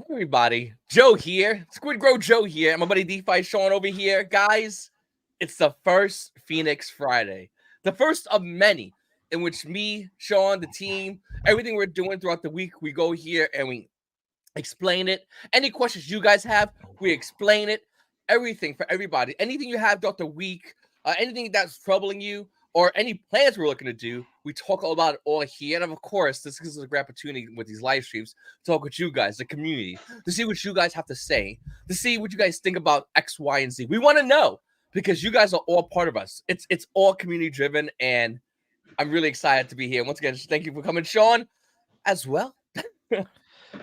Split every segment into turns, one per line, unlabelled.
Everybody, Joe here, Squidgrow Joe here, and my buddy DeFi Sean over here. Guys, it's the first Phoenix Friday, the first of many in which me, Sean, the team, everything we're doing throughout the week, we go here and we explain it. Any questions you guys have, we explain it. Everything for everybody. Anything you have throughout the week, anything that's troubling you, or any plans we're looking to do, we talk all about it all here. And of course, this gives us a great opportunity with these live streams to talk with you guys, the community, to see what you guys have to say, to see what you guys think about X, Y, and Z. We want to know because you guys are all part of us. It's all community driven, and I'm really excited to be here. Once again, thank you for coming, Sean, as well.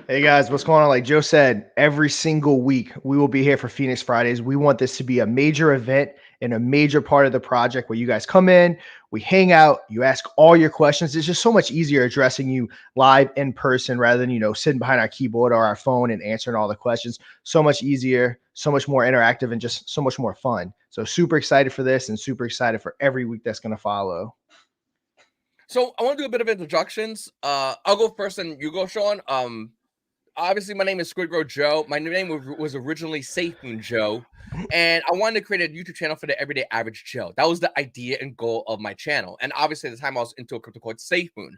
Hey guys, what's going on? Like Joe said, every single week we will be here for Phoenix Fridays. We want this to be a major event and a major part of the project where you guys come in, we hang out, you ask all your questions. It's just so much easier addressing you live in person rather than, sitting behind our keyboard or our phone and answering all the questions. So much easier, so much more interactive, and just so much more fun. So super excited for this and super excited for every week that's going to follow.
So I want to do a bit of introductions. I'll go first and you go, Sean. Obviously, my name is Squidgrow Joe. My name was originally safemoon Joe, and I wanted to create a YouTube channel for the everyday average Joe. That was the idea and goal of my channel. And obviously, at the time, I was into a crypto called safemoon.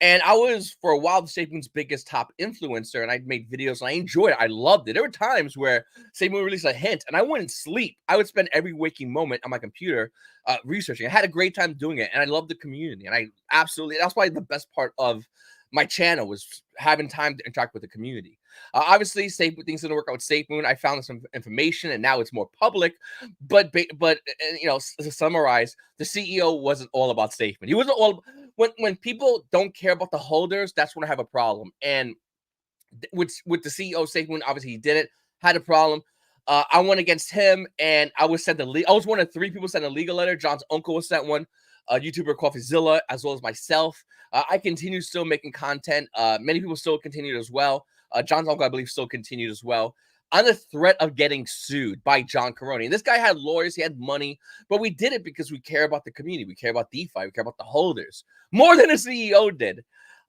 And I was, for a while, the safemoon's biggest top influencer, and I made videos, and I enjoyed it. I loved it. There were times where safemoon released a hint, and I wouldn't sleep. I would spend every waking moment on my computer researching. I had a great time doing it, and I loved the community. And that's why the best part of my channel was having time to interact with the community. Obviously, things didn't work out with safemoon. I found some information, and now it's more public. But to summarize, the CEO wasn't all about safemoon. He wasn't all. When people don't care about the holders, that's when I have a problem. And with the CEO of safemoon, obviously he didn't had a problem. I went against him, and I was sent I was one of 3 people sent a legal letter. John's uncle was sent one. YouTuber CoffeeZilla, as well as myself. I continue still making content. Many people still continued as well. John's uncle, I believe, still continued as well. On the threat of getting sued by John Karony. And this guy had lawyers, he had money, but we did it because we care about the community. We care about DeFi. We care about the holders more than the CEO did.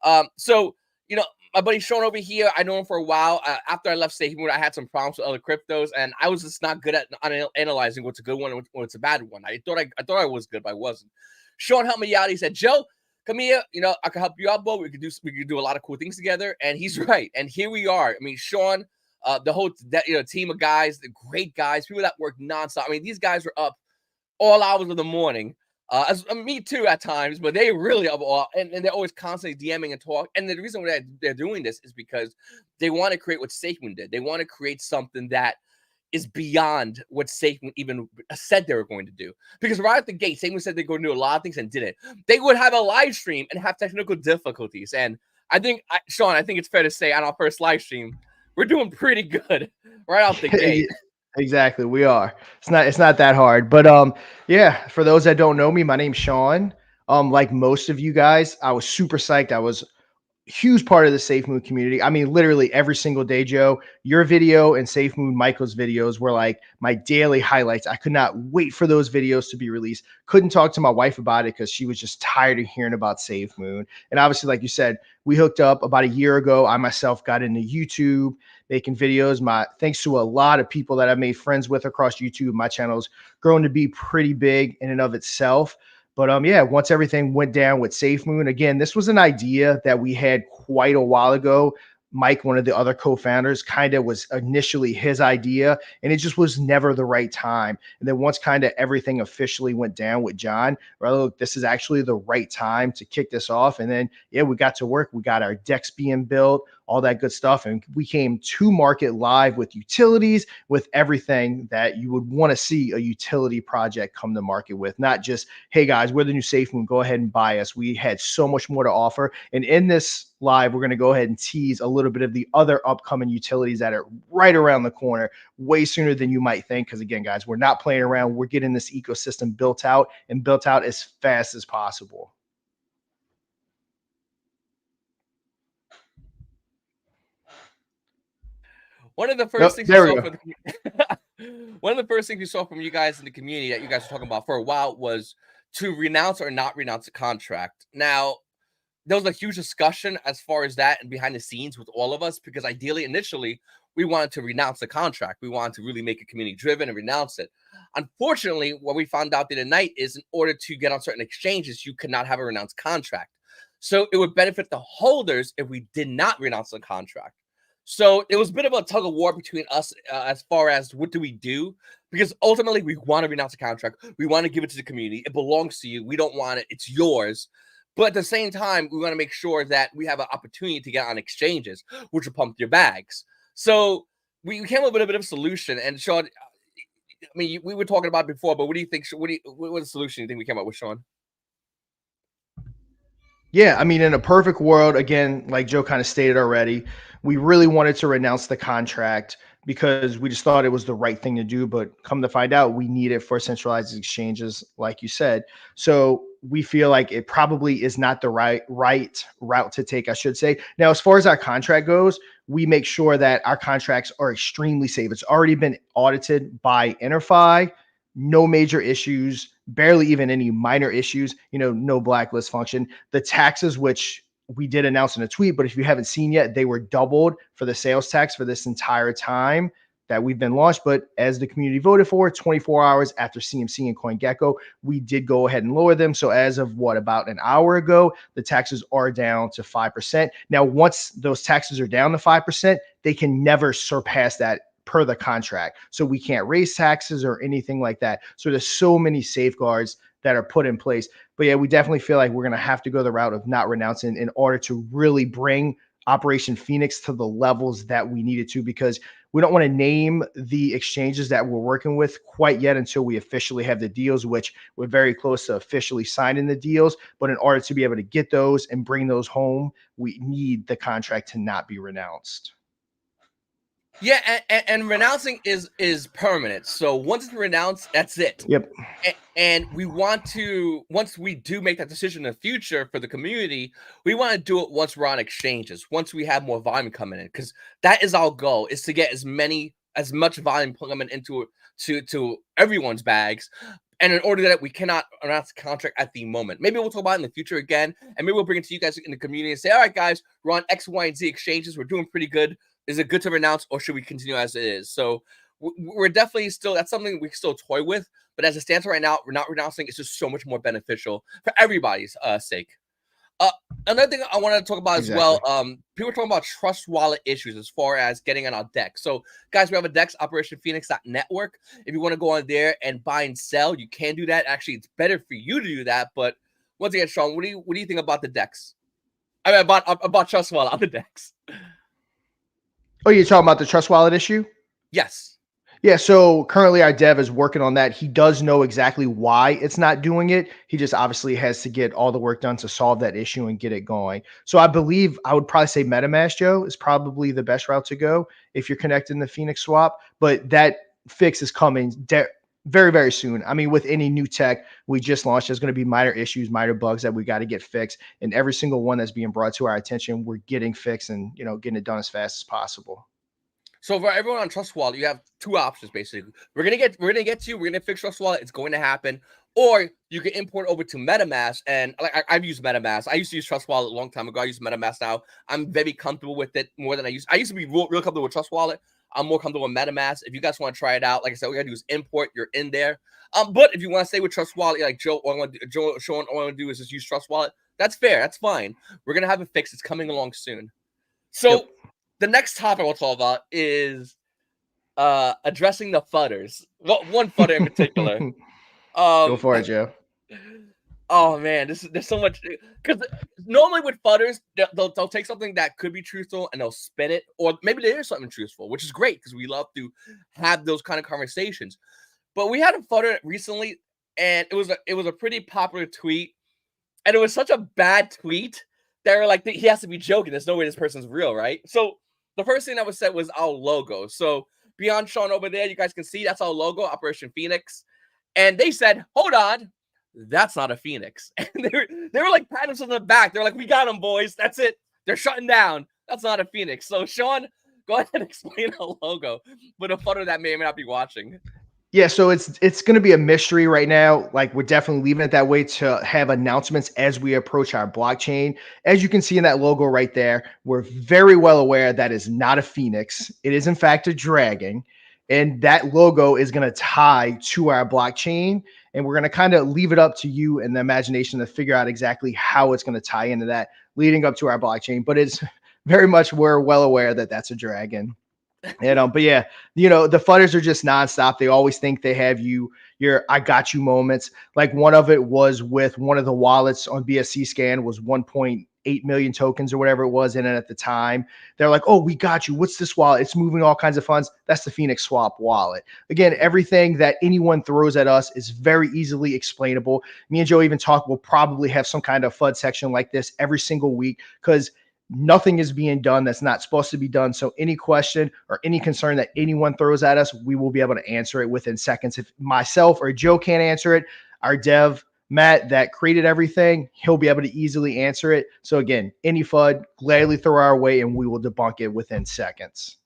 My buddy Sean over here, I know him for a while. After I left safemoon, I had some problems with other cryptos, and I was just not good at analyzing what's a good one and what's a bad one. I thought I was good, but I wasn't. Sean helped me out. He said, "Joe, come here. I can help you out, bro. We could do a lot of cool things together." And he's right. And here we are. I mean, Sean, the whole team of guys, the great guys, people that work nonstop. I mean, these guys were up all hours of the morning. As me too at times, but they really up all, and they're always constantly DMing and talk. And the reason why they're doing this is because they want to create what safemoon did. They want to create something that is beyond what safemoon even said they were going to do. Because right at the gate, safemoon said they're going to do a lot of things and didn't. They would have a live stream and have technical difficulties. And I think, Sean, I think it's fair to say on our first live stream, we're doing pretty good right out the gate.
Exactly, we are. It's not that hard. But yeah, for those that don't know me, my name's Sean. Like most of you guys, I was super psyched. I was huge part of the safemoon community. I mean, literally every single day, Joe, your video and safemoon Michael's videos were like my daily highlights. I could not wait for those videos to be released. Couldn't talk to my wife about it because she was just tired of hearing about safemoon. And obviously, like you said, we hooked up about a year ago. I myself got into YouTube making videos. Thanks to a lot of people that I've made friends with across YouTube, my channel's grown to be pretty big in and of itself. But yeah, once everything went down with safemoon, again, this was an idea that we had quite a while ago. Mike, one of the other co-founders, kind of was initially his idea, and it just was never the right time. And then once kind of everything officially went down with John, well, look, this is actually the right time to kick this off. And then, yeah, we got to work. We got our decks being built, all that good stuff. And we came to market live with utilities, with everything that you would want to see a utility project come to market with, not just, hey guys, we're the new safemoon, go ahead and buy us. We had so much more to offer. And in this live, we're going to go ahead and tease a little bit of the other upcoming utilities that are right around the corner, way sooner than you might think. Because again, guys, we're not playing around. We're getting this ecosystem built out and built out as fast as possible.
One of the first things one of the first things we saw from you guys in the community that you guys were talking about for a while was to renounce or not renounce a contract. Now, there was a huge discussion as far as that and behind the scenes with all of us, because ideally, initially, we wanted to renounce the contract. We wanted to really make it community driven and renounce it. Unfortunately, what we found out the other night is in order to get on certain exchanges, you cannot have a renounced contract. So it would benefit the holders if we did not renounce the contract. So it was a bit of a tug of war between us as far as what do we do? Because ultimately, we want to renounce the contract. We want to give it to the community. It belongs to you. We don't want it. It's yours. But at the same time, we want to make sure that we have an opportunity to get on exchanges, which will pump your bags. So we came up with a bit of a solution. And Sean, I mean, we were talking about it before, but what do you think? What solution do you think we came up with, Sean?
Yeah, I mean, in a perfect world, again, like Joe kind of stated already, we really wanted to renounce the contract because we just thought it was the right thing to do. But come to find out, we need it for centralized exchanges, like you said. So we feel like it probably is not the right route to take, I should say. Now, as far as our contract goes, we make sure that our contracts are extremely safe. It's already been audited by Interfi, no major issues, barely even any minor issues, no blacklist function. The taxes, which we did announce in a tweet, but if you haven't seen yet, they were doubled for the sales tax for this entire time that we've been launched. But as the community voted for, 24 hours after CMC and CoinGecko, we did go ahead and lower them. So as of about an hour ago, the taxes are down to 5%. Now, once those taxes are down to 5%, they can never surpass that per the contract. So we can't raise taxes or anything like that. So there's so many safeguards that are put in place. But yeah, we definitely feel like we're going to have to go the route of not renouncing in order to really bring Operation Phoenix to the levels that we needed to, because we don't want to name the exchanges that we're working with quite yet until we officially have the deals, which we're very close to officially signing the deals. But in order to be able to get those and bring those home, we need the contract to not be renounced.
Yeah, and renouncing is permanent. So once it's renounced, that's it.
Yep.
And we want to, once we do make that decision in the future for the community, we want to do it once we're on exchanges, once we have more volume coming in, because that is our goal, is to get as much volume coming into to everyone's bags. And in order that we cannot announce the contract at the moment. Maybe we'll talk about it in the future again, and maybe we'll bring it to you guys in the community and say, all right, guys, we're on X, Y, and Z exchanges. We're doing pretty good. Is it good to renounce, or should we continue as it is? So we're definitely still, that's something we can still toy with. But as it stands right now, we're not renouncing. It's just so much more beneficial for everybody's sake. Another thing I want to talk about as well, people are talking about trust wallet issues as far as getting on our deck. So, guys, we have a DEX, OperationPhoenix.network. If you want to go on there and buy and sell, you can do that. Actually, it's better for you to do that. But once again, Sean, what do you think about the DEX? I mean, about trust wallet on the DEX.
Oh, you're talking about the trust wallet issue?
Yes.
Yeah, so currently our dev is working on that. He does know exactly why it's not doing it. He just obviously has to get all the work done to solve that issue and get it going. So I believe I would probably say MetaMask, Joe, is probably the best route to go if you're connecting the Phoenix swap. But that fix is coming very, very soon. I mean, with any new tech we just launched, there's going to be minor issues, minor bugs that we got to get fixed. And every single one that's being brought to our attention, we're getting fixed and, getting it done as fast as possible.
So for everyone on Trust Wallet, you have two options basically. We're gonna get to you. We're gonna fix Trust Wallet. It's going to happen. Or you can import over to MetaMask, and I've used MetaMask. I used to use Trust Wallet a long time ago. I use MetaMask now. I'm very comfortable with it more than I used. I used to be real comfortable with Trust Wallet. I'm more comfortable with MetaMask. If you guys want to try it out, like I said, we gotta do is import. You're in there. But if you want to stay with Trust Wallet, like Sean, all I want to do is just use Trust Wallet. That's fair. That's fine. We're gonna have it fixed. It's coming along soon. So the next topic we'll talk about is addressing the fudders. Well, one fudder in particular.
Go for it, Joe.
Oh man, there's so much, because normally with fudders, they'll take something that could be truthful and they'll spin it, or maybe there is something truthful, which is great because we love to have those kind of conversations. But we had a fudder recently, and it was a pretty popular tweet, and it was such a bad tweet that we're like, he has to be joking. There's no way this person's real, right? So the first thing that was said was our logo. So beyond Sean over there, you guys can see that's our logo, Operation Phoenix. And they said, hold on, that's not a Phoenix. And they were like patting us on the back. They're like, we got them, boys. That's it. They're shutting down. That's not a Phoenix. So Sean, go ahead and explain our logo, but a photo that may or may not be watching.
Yeah, so it's going to be a mystery right now. Like we're definitely leaving it that way to have announcements as we approach our blockchain. As you can see in that logo right there, we're very well aware that is not a phoenix. It is in fact a dragon, and that logo is going to tie to our blockchain. And we're going to kind of leave it up to you and the imagination to figure out exactly how it's going to tie into that leading up to our blockchain. But it's very much we're well aware that that's a dragon. And but yeah, the fudders are just nonstop. They always think they have your I got you moments. Like one of it was with one of the wallets on BSC scan was 1.8 million tokens or whatever it was in it at the time. They're like, oh, we got you. What's this wallet? It's moving all kinds of funds. That's the Phoenix Swap wallet. Again, everything that anyone throws at us is very easily explainable. Me and Joe even talk. We'll probably have some kind of FUD section like this every single week because nothing is being done that's not supposed to be done. So any question or any concern that anyone throws at us, we will be able to answer it within seconds. If myself or Joe can't answer it, our dev, Matt, that created everything, he'll be able to easily answer it. So again, any FUD, gladly throw our way and we will debunk it within seconds.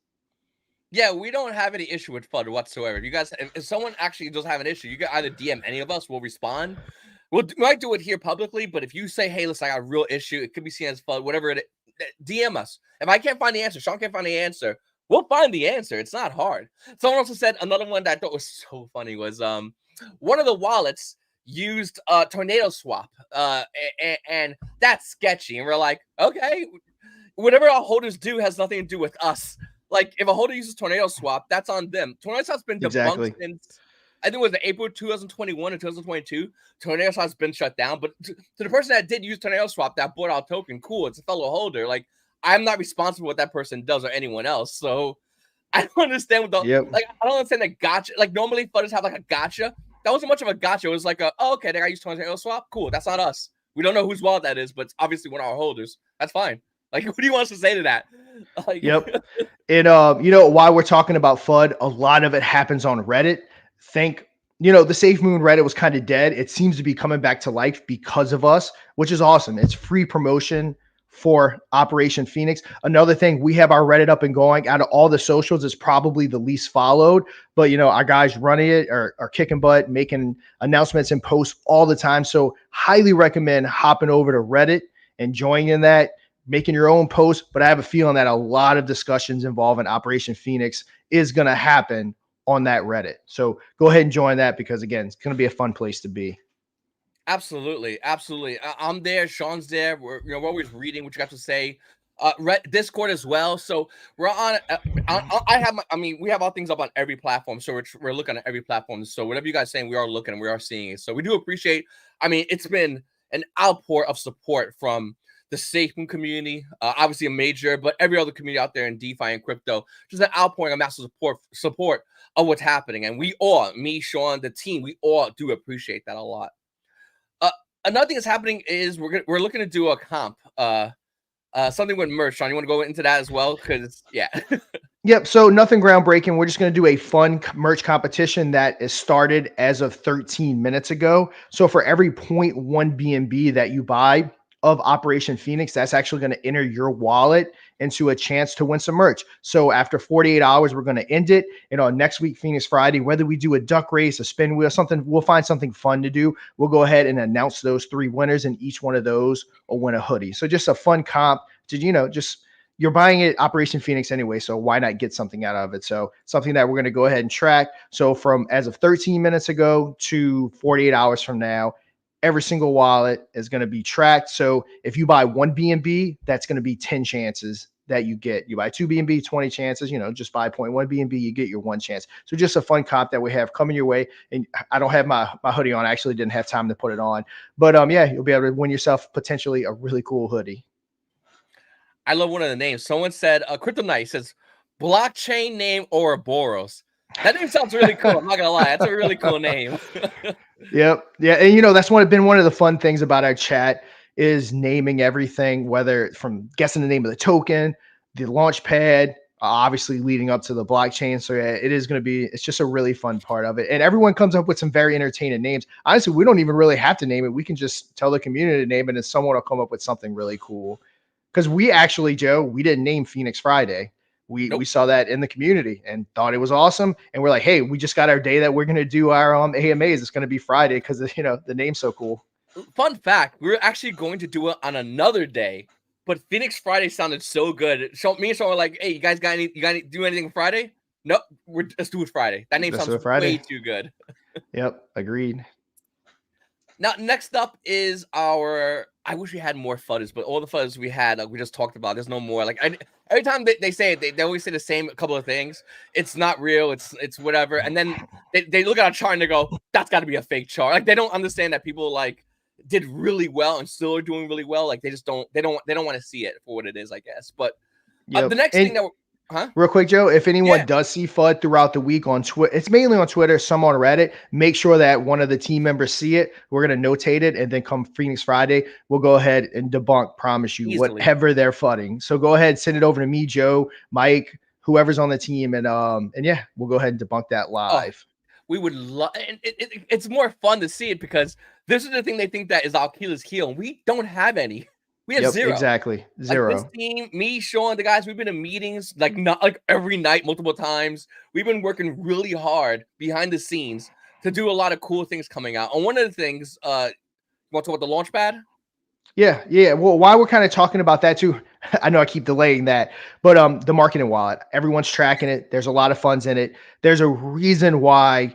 Yeah, we don't have any issue with FUD whatsoever. You guys, if someone actually does have an issue, you can either DM any of us, we'll respond. We might do it here publicly, but if you say, hey, listen, I got a real issue, it could be seen as FUD, whatever it is, DM us. If I can't find the answer, Sean can't find the answer, we'll find the answer. It's not hard. Someone also said another one that I thought was so funny was one of the wallets used tornado swap, and that's sketchy. And we're like, okay, whatever our holders do has nothing to do with us. Like if a holder uses tornado swap, that's on them. Tornado swap's been debunked
Exactly.
since I think it was April 2021 or 2022. Tornado swap's been shut down. But to the person that did use tornado swap that bought our token, cool, it's a fellow holder. Like I'm not responsible for what that person does or anyone else. So I don't understand what the
Yep.
like. I don't understand the gotcha. Like normally FUDs have like a gotcha. That wasn't much of a gotcha. It was like okay, they got used tornado swap. Cool, that's not us. We don't know whose wallet that is, but it's obviously one of our holders. That's fine. Like, what do you want us to say to that? Like,
Yep. And while we're talking about FUD, a lot of it happens on Reddit. Think, the safemoon Reddit was kind of dead. It seems to be coming back to life because of us, which is awesome. It's free promotion for Operation Phoenix. Another thing, we have our Reddit up and going. Out of all the socials, it's probably the least followed. But our guys running it are kicking butt, making announcements and posts all the time. So highly recommend hopping over to Reddit and joining that, making your own posts. But I have a feeling that a lot of discussions involving Operation Phoenix is going to happen on that Reddit. So go ahead and join that because again, it's going to be a fun place to be.
absolutely, absolutely. I'm there. Sean's there. We're always reading what you got to say. Discord as well. So we're on. I have. We have all things up on every platform. So we're looking at every platform. So whatever you guys saying, we are looking and we are seeing it. So we do appreciate. It's been an outpour of support from the safemoon community, obviously a major, but every other community out there in DeFi and crypto, just an outpouring of massive support of what's happening. And we all, me, Sean, the team, we all do appreciate that a lot. Another thing that's happening is we're looking to do a comp, something with merch. Sean, you want to go into that as well? Because yeah.
Yep. So nothing groundbreaking. We're just going to do a fun merch competition that is started as of 13 minutes ago. So for every 0.1 BNB that you buy of Operation Phoenix, that's actually going to enter your wallet into a chance to win some merch. So after 48 hours, we're going to end it. Next week, Phoenix Friday, whether we do a duck race, a spin wheel, something, we'll find something fun to do. We'll go ahead and announce those 3 winners, and each one of those will win a hoodie. So just a fun comp to, just you're buying it Operation Phoenix anyway, so why not get something out of it? So something that we're going to go ahead and track. So from as of 13 minutes ago to 48 hours from now, every single wallet is going to be tracked. So if you buy 1 BNB, that's going to be 10 chances that you get. You buy 2 BNB, 20 chances. Just buy 0.1 BNB, you get your 1 chance. So just a fun comp that we have coming your way. And I don't have my hoodie on. I actually didn't have time to put it on. But yeah, you'll be able to win yourself potentially a really cool hoodie.
I love one of the names. Someone said, Crypto Knight says, blockchain name Ouroboros. That name sounds really cool. I'm not gonna lie, that's a really cool name.
Yep. Yeah. And that's been one of the fun things about our chat is naming everything, whether from guessing the name of the token, the launch pad, obviously leading up to the blockchain. So yeah, it's just a really fun part of it. And everyone comes up with some very entertaining names. Honestly, we don't even really have to name it. We can just tell the community to name it and someone will come up with something really cool. Because we actually, Joe, we didn't name Phoenix Friday. We saw that in the community and thought it was awesome. And we're like, hey, we just got our day that we're going to do our AMAs. It's going to be Friday because, the name's so cool.
Fun fact, we were actually going to do it on another day, but Phoenix Friday sounded so good. Me and Sean were like, hey, you guys got to do anything Friday? Nope, let's do it Friday. That name
Let's do
sounds
it Friday.
way too good.
Yep, agreed.
Now, next up is our. I wish we had more footage, but all the footage we had, we just talked about. There's no more. Like every time they say it, they always say the same couple of things. It's not real. It's whatever. And then they look at a chart and they go, "That's got to be a fake chart." Like they don't understand that people like did really well and still are doing really well. Like they just don't. They don't want to see it for what it is, I guess. But the next thing that.
Real quick, Joe, if anyone does see FUD throughout the week on Twitter, it's mainly on Twitter, some on Reddit. Make sure that one of the team members see it. We're going to notate it. And then come Phoenix Friday, we'll go ahead and debunk, promise you,
easily
whatever they're fudding. So go ahead, send it over to me, Joe, Mike, whoever's on the team. And yeah, we'll go ahead and debunk that live.
We would love, and it's more fun to see it because this is the thing they think that is our Achilles heel. And we don't have any. We have zero.
Exactly. Zero.
Like this team, me, Sean, the guys, we've been in meetings not like every night, multiple times. We've been working really hard behind the scenes to do a lot of cool things coming out. And one of the things, you want to talk about the launch pad?
Yeah. Well, while we're kind of talking about that too, I know I keep delaying that, but the marketing wallet, everyone's tracking it. There's a lot of funds in it. There's a reason why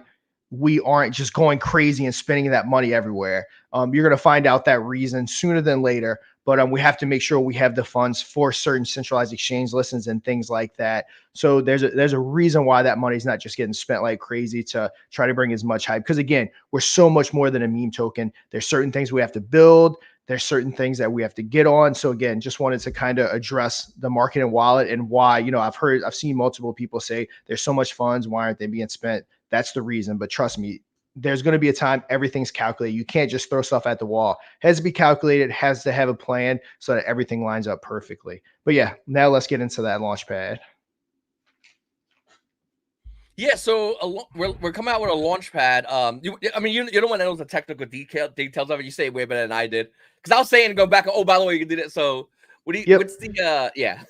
we aren't just going crazy and spending that money everywhere. You're going to find out that reason sooner than later. But we have to make sure we have the funds for certain centralized exchange listings and things like that. So there's a reason why that money's not just getting spent like crazy to try to bring as much hype. Because again, we're so much more than a meme token. There's certain things we have to build. There's certain things that we have to get on. So again, just wanted to kind of address the marketing wallet and why, I've seen multiple people say there's so much funds. Why aren't they being spent? That's the reason. But trust me, there's going to be a time everything's calculated. You can't just throw stuff at the wall. It has to be calculated, has to have a plan so that everything lines up perfectly. But yeah, now let's get into that launch pad.
Yeah, so we're coming out with a launch pad. You don't want to know the technical details of it. You say it way better than I did because I was saying go back. Oh, by the way, you can do that. So what's the yeah?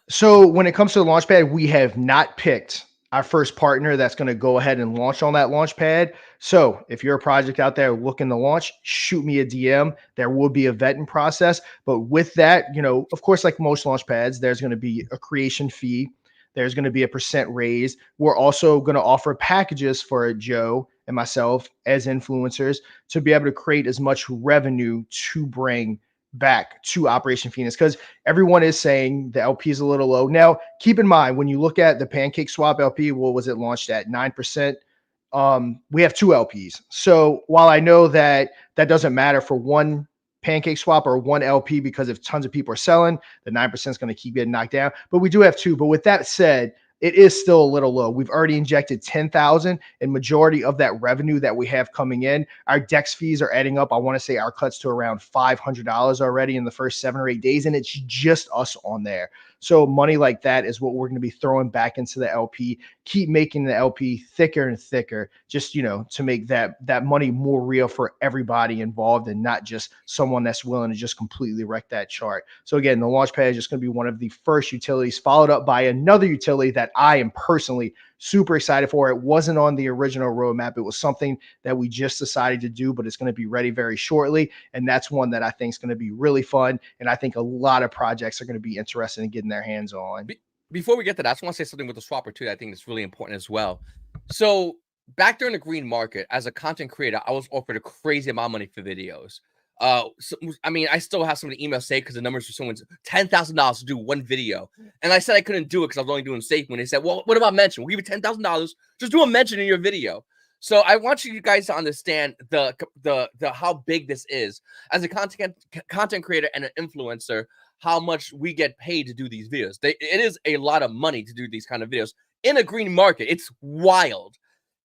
So when it comes to the launch pad, we have not picked our first partner that's going to go ahead and launch on that launch pad. So if you're a project out there looking to launch, shoot me a DM. There will be a vetting process. But with that, of course, like most launch pads, there's going to be a creation fee. There's going to be a % raise. We're also going to offer packages for Joe and myself as influencers to be able to create as much revenue to bring back to Operation Phoenix, because everyone is saying the LP is a little low. Now, keep in mind, when you look at the Pancake Swap LP, what was it launched at? 9%. We have 2 LPs. So while I know that doesn't matter for one Pancake Swap or one LP, because if tons of people are selling, the 9% is going to keep getting knocked down. But we do have 2. But with that said, it is still a little low. We've already injected 10,000, and majority of that revenue that we have coming in, our DEX fees are adding up. I want to say our cuts to around $500 already in the first 7 or 8 days, and it's just us on there. So money like that is what we're going to be throwing back into the LP. Keep making the LP thicker and thicker, just to make that money more real for everybody involved, and not just someone that's willing to just completely wreck that chart. So again, the Launchpad is just going to be one of the first utilities, followed up by another utility that I am personally super excited for. It wasn't on the original roadmap. It was something that we just decided to do, but it's going to be ready very shortly. And that's one that I think is going to be really fun. And I think a lot of projects are going to be interested in getting their hands on.
Before we get to that, I just want to say something with the swapper too that I think is really important as well. So back during the green market, as a content creator, I was offered a crazy amount of money for videos. I still have some of the emails say, because the numbers for someone's $10,000 to do one video, and I said I couldn't do it because I was only doing safe. When they said, "Well, what about mention? We'll give you $10,000. Just do a mention in your video." So I want you guys to understand the how big this is as a content creator and an influencer. How much we get paid to do these videos? It is a lot of money to do these kind of videos in a green market. It's wild.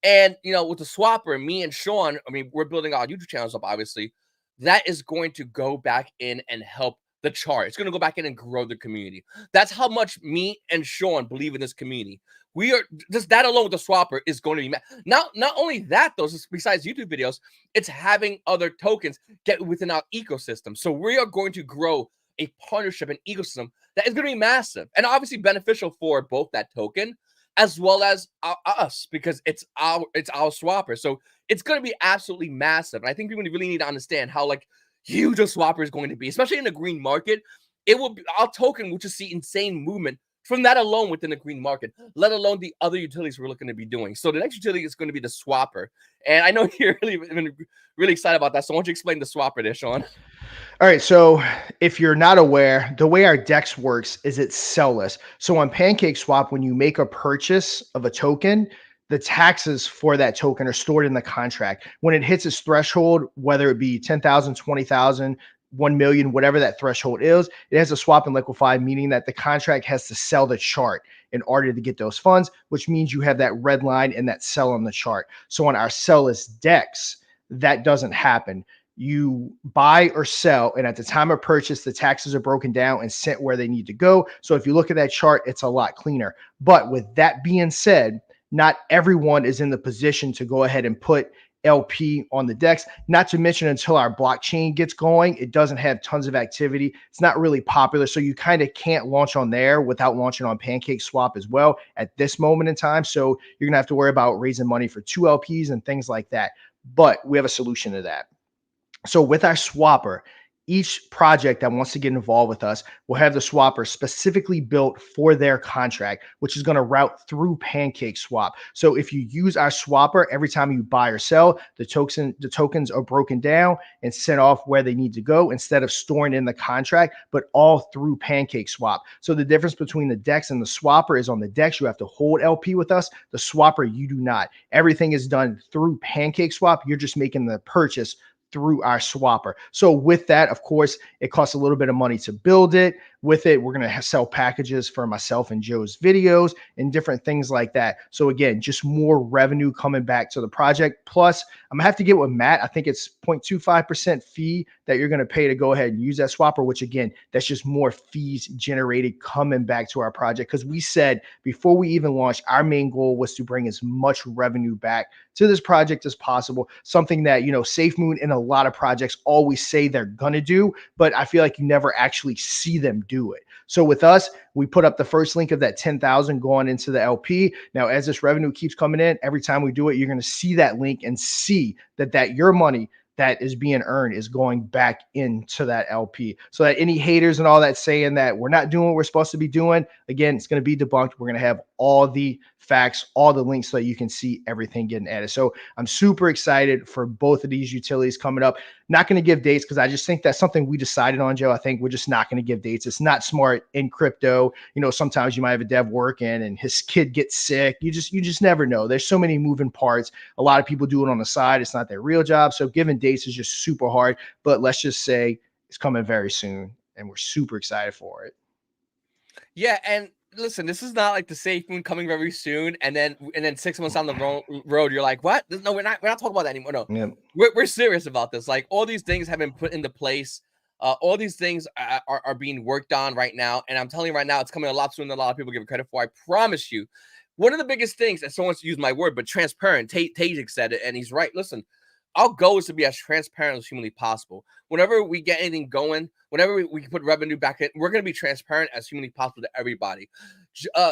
And with the swapper, me and Sean, we're building our YouTube channels up, obviously. That is going to go back in and help the chart. It's going to go back in and grow the community. That's how much me and Sean believe in this community. We are just that alone with the swapper is going to be not only that, though, besides YouTube videos, it's having other tokens get within our ecosystem. So we are going to grow a partnership and ecosystem that is going to be massive and obviously beneficial for both that token as well as us, because it's our swapper. So it's going to be absolutely massive. And I think people really need to understand how like huge a swapper is going to be, especially in the green market. It will be, our token will just see insane movement from that alone within the green market, let alone the other utilities we're looking to be doing. So the next utility is going to be the swapper. And I know you're really excited about that. So why don't you explain the swapper there, Sean?
All right, so if you're not aware, the way our DEX works is it's sellless. So on PancakeSwap, when you make a purchase of a token, the taxes for that token are stored in the contract. When it hits its threshold, whether it be 10,000, 20,000, 1 million, whatever that threshold is, it has to swap and liquefy, meaning that the contract has to sell the chart in order to get those funds, which means you have that red line and that sell on the chart. So on our sellless DEX, that doesn't happen. You buy or sell, and at the time of purchase, the taxes are broken down and sent where they need to go. So if you look at that chart, it's a lot cleaner. But with that being said, not everyone is in the position to go ahead and put LP on the DEX, not to mention until our blockchain gets going, it doesn't have tons of activity. It's not really popular. So you kind of can't launch on there without launching on PancakeSwap as well at this moment in time. So you're going to have to worry about raising money for 2 LPs and things like that. But we have a solution to that. So with our swapper, each project that wants to get involved with us will have the swapper specifically built for their contract, which is going to route through PancakeSwap. So if you use our swapper, every time you buy or sell, the tokens are broken down and sent off where they need to go instead of storing in the contract, but all through PancakeSwap. So the difference between the DEX and the swapper is on the DEX, you have to hold LP with us. The swapper, you do not. Everything is done through PancakeSwap. You're just making the purchase through our swapper. So with that, of course, it costs a little bit of money to build it. With it, we're going to sell packages for myself and Joe's videos and different things like that. So again, just more revenue coming back to the project. Plus, I'm going to have to get with Matt. I think it's 0.25% fee that you're going to pay to go ahead and use that swapper, which again, that's just more fees generated coming back to our project. Because we said before we even launched, our main goal was to bring as much revenue back to this project as possible. Something that, you know, SafeMoon and a lot of projects always say they're going to do, but I feel like you never actually see them do it. So with us, we put up the first link of that 10,000 going into the LP. Now, as this revenue keeps coming in, every time we do it, you're going to see that link and see that your money that is being earned is going back into that LP. So that any haters and all that saying that we're not doing what we're supposed to be doing, again, it's going to be debunked. We're going to have all the facts, all the links so that you can see everything getting added. So I'm super excited for both of these utilities coming up. Not going to give dates because I just think that's something we decided on, Joe. I think we're just not going to give dates. It's not smart in crypto. You know, sometimes you might have a dev working and his kid gets sick. You just never know. There's so many moving parts. A lot of people do it on the side. It's not their real job. So giving dates is just super hard. But let's just say it's coming very soon, and we're super excited for it.
Yeah, and listen, this is not like the SafeMoon coming very soon, and then 6 months down the road, you're like, what? No, we're not talking about that anymore. No,
Yep.
we're serious about this. Like all these things have been put into place. All these things are being worked on right now, and I'm telling you right now, it's coming a lot sooner than a lot of people give it credit for. I promise you. One of the biggest things, and someone's used my word, but transparent. Tajik said it, and he's right. Listen, our goal is to be as transparent as humanly possible. Whenever we get anything going, whenever we put revenue back in, we're going to be transparent as humanly possible to everybody.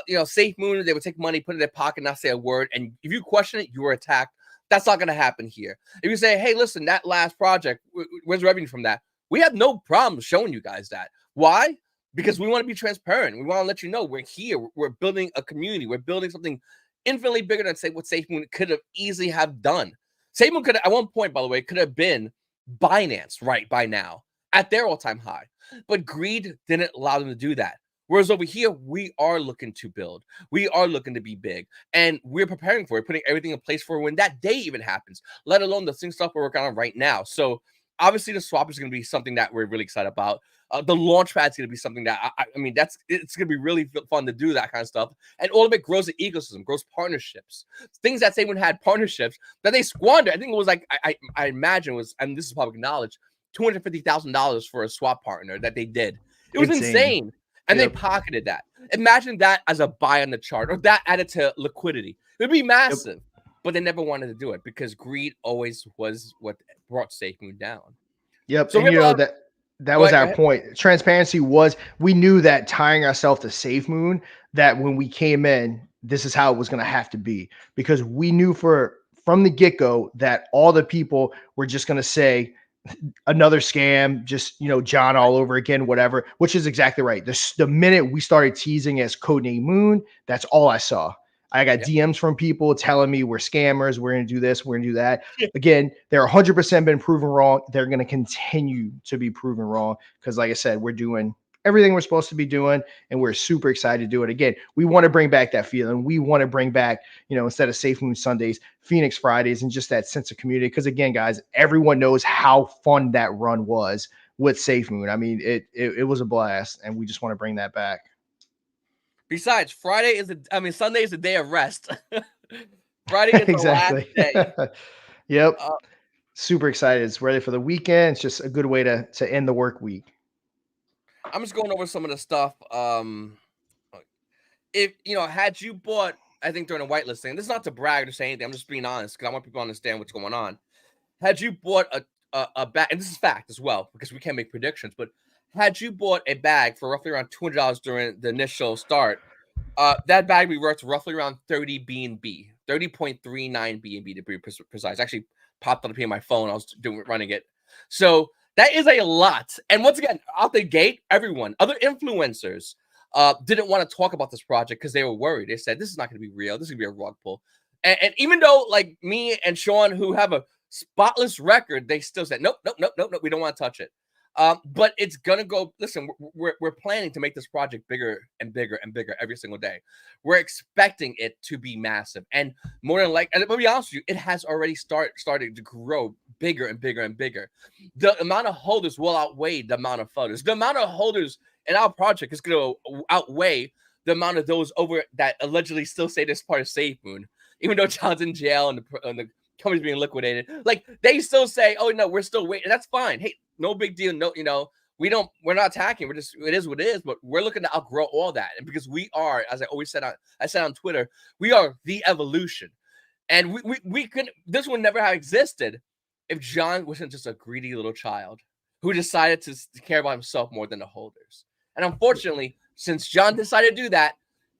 You know, SafeMoon, they would take money, put it in their pocket, not say a word. And if you question it, you were attacked. That's not going to happen here. If you say, hey, listen, that last project, where's revenue from that? We have no problem showing you guys that. Why? Because we want to be transparent. We want to let you know we're here. We're building a community. We're building something infinitely bigger than say what SafeMoon could have easily have done. SafeMoon could, at one point, by the way, could have been Binance right by now at their all-time high. But greed didn't allow them to do that. Whereas over here, we are looking to build. We are looking to be big. And we're preparing for it, putting everything in place for when that day even happens, let alone the thing stuff we're working on right now. So obviously the swap is going to be something that we're really excited about. The launch pad is going to be something that, I mean, it's going to be really fun to do that kind of stuff. And all of it grows the ecosystem, grows partnerships. Things that SafeMoon had partnerships that they squandered. I think it was like, I imagine was, and this is public knowledge, $250,000 for a swap partner that they did. It was insane. And they pocketed that. Imagine that as a buy on the chart or that added to liquidity. It would be massive. But they never wanted to do it because greed always was what brought SafeMoon down.
Yep.
So
and you know that That
Go
was
ahead. Go
our
ahead.
point. Transparency was, we knew that tying ourselves to SafeMoon, that when we came in, this is how it was going to have to be, because we knew from the get-go that all the people were just going to say another scam, just, John
Right.
all over again, whatever, which is exactly right. The minute we started teasing as codename Moon, that's all I saw. I got
Yep.
DMs from people telling me we're scammers, we're going to do this, we're going to do that. Again, they're 100% been proven wrong. They're going to continue to be proven wrong because, like I said, we're doing everything we're supposed to be doing, and we're super excited to do it again. We want to bring back that feeling. We want to bring back, instead of Safe Moon Sundays, Phoenix Fridays, and just that sense of community. Because again, guys, everyone knows how fun that run was with Safe Moon. I mean, it was a blast, and we just want to bring that back.
Besides, Sunday is a day of rest. Friday is the last
Exactly.
day.
Yep.
Uh,
Super excited. It's ready for the weekend. It's just a good way to end the work week.
I'm just going over some of the stuff. If had you bought, I think during a whitelisting, this is not to brag or say anything. I'm just being honest because I want people to understand what's going on. Had you bought a bag, and this is fact as well because we can't make predictions, but had you bought a bag for roughly around $200 during the initial start, that bag would be worth roughly around 30 BNB, 30.39 BNB to be precise. Actually, popped up here on my phone. I was running it, so that is a lot. And once again, out the gate, everyone, other influencers, didn't want to talk about this project because they were worried. They said this is not going to be real. This is going to be a rug pull. And even though like me and Sean, who have a spotless record, they still said nope, nope, nope, nope, nope. We don't want to touch it. But it's gonna go. Listen, we're planning to make this project bigger and bigger and bigger every single day. We're expecting it to be massive, and more than like. And to be honest with you, it has already started to grow bigger and bigger and bigger. The amount of holders will outweigh the amount of photos. The amount of holders in our project is going to outweigh the amount of those over that allegedly still say this part of SafeMoon, even though John's in jail and the company's being liquidated. Like they still say, "Oh no, we're still waiting." That's fine. Hey, no big deal. No, we're not attacking. We're just, it is what it is. But we're looking to outgrow all that, and because we are, as I always said, I said on Twitter, we are the evolution, and we could. This would never have existed if John wasn't just a greedy little child who decided to care about himself more than the holders. And unfortunately, since John decided to do that,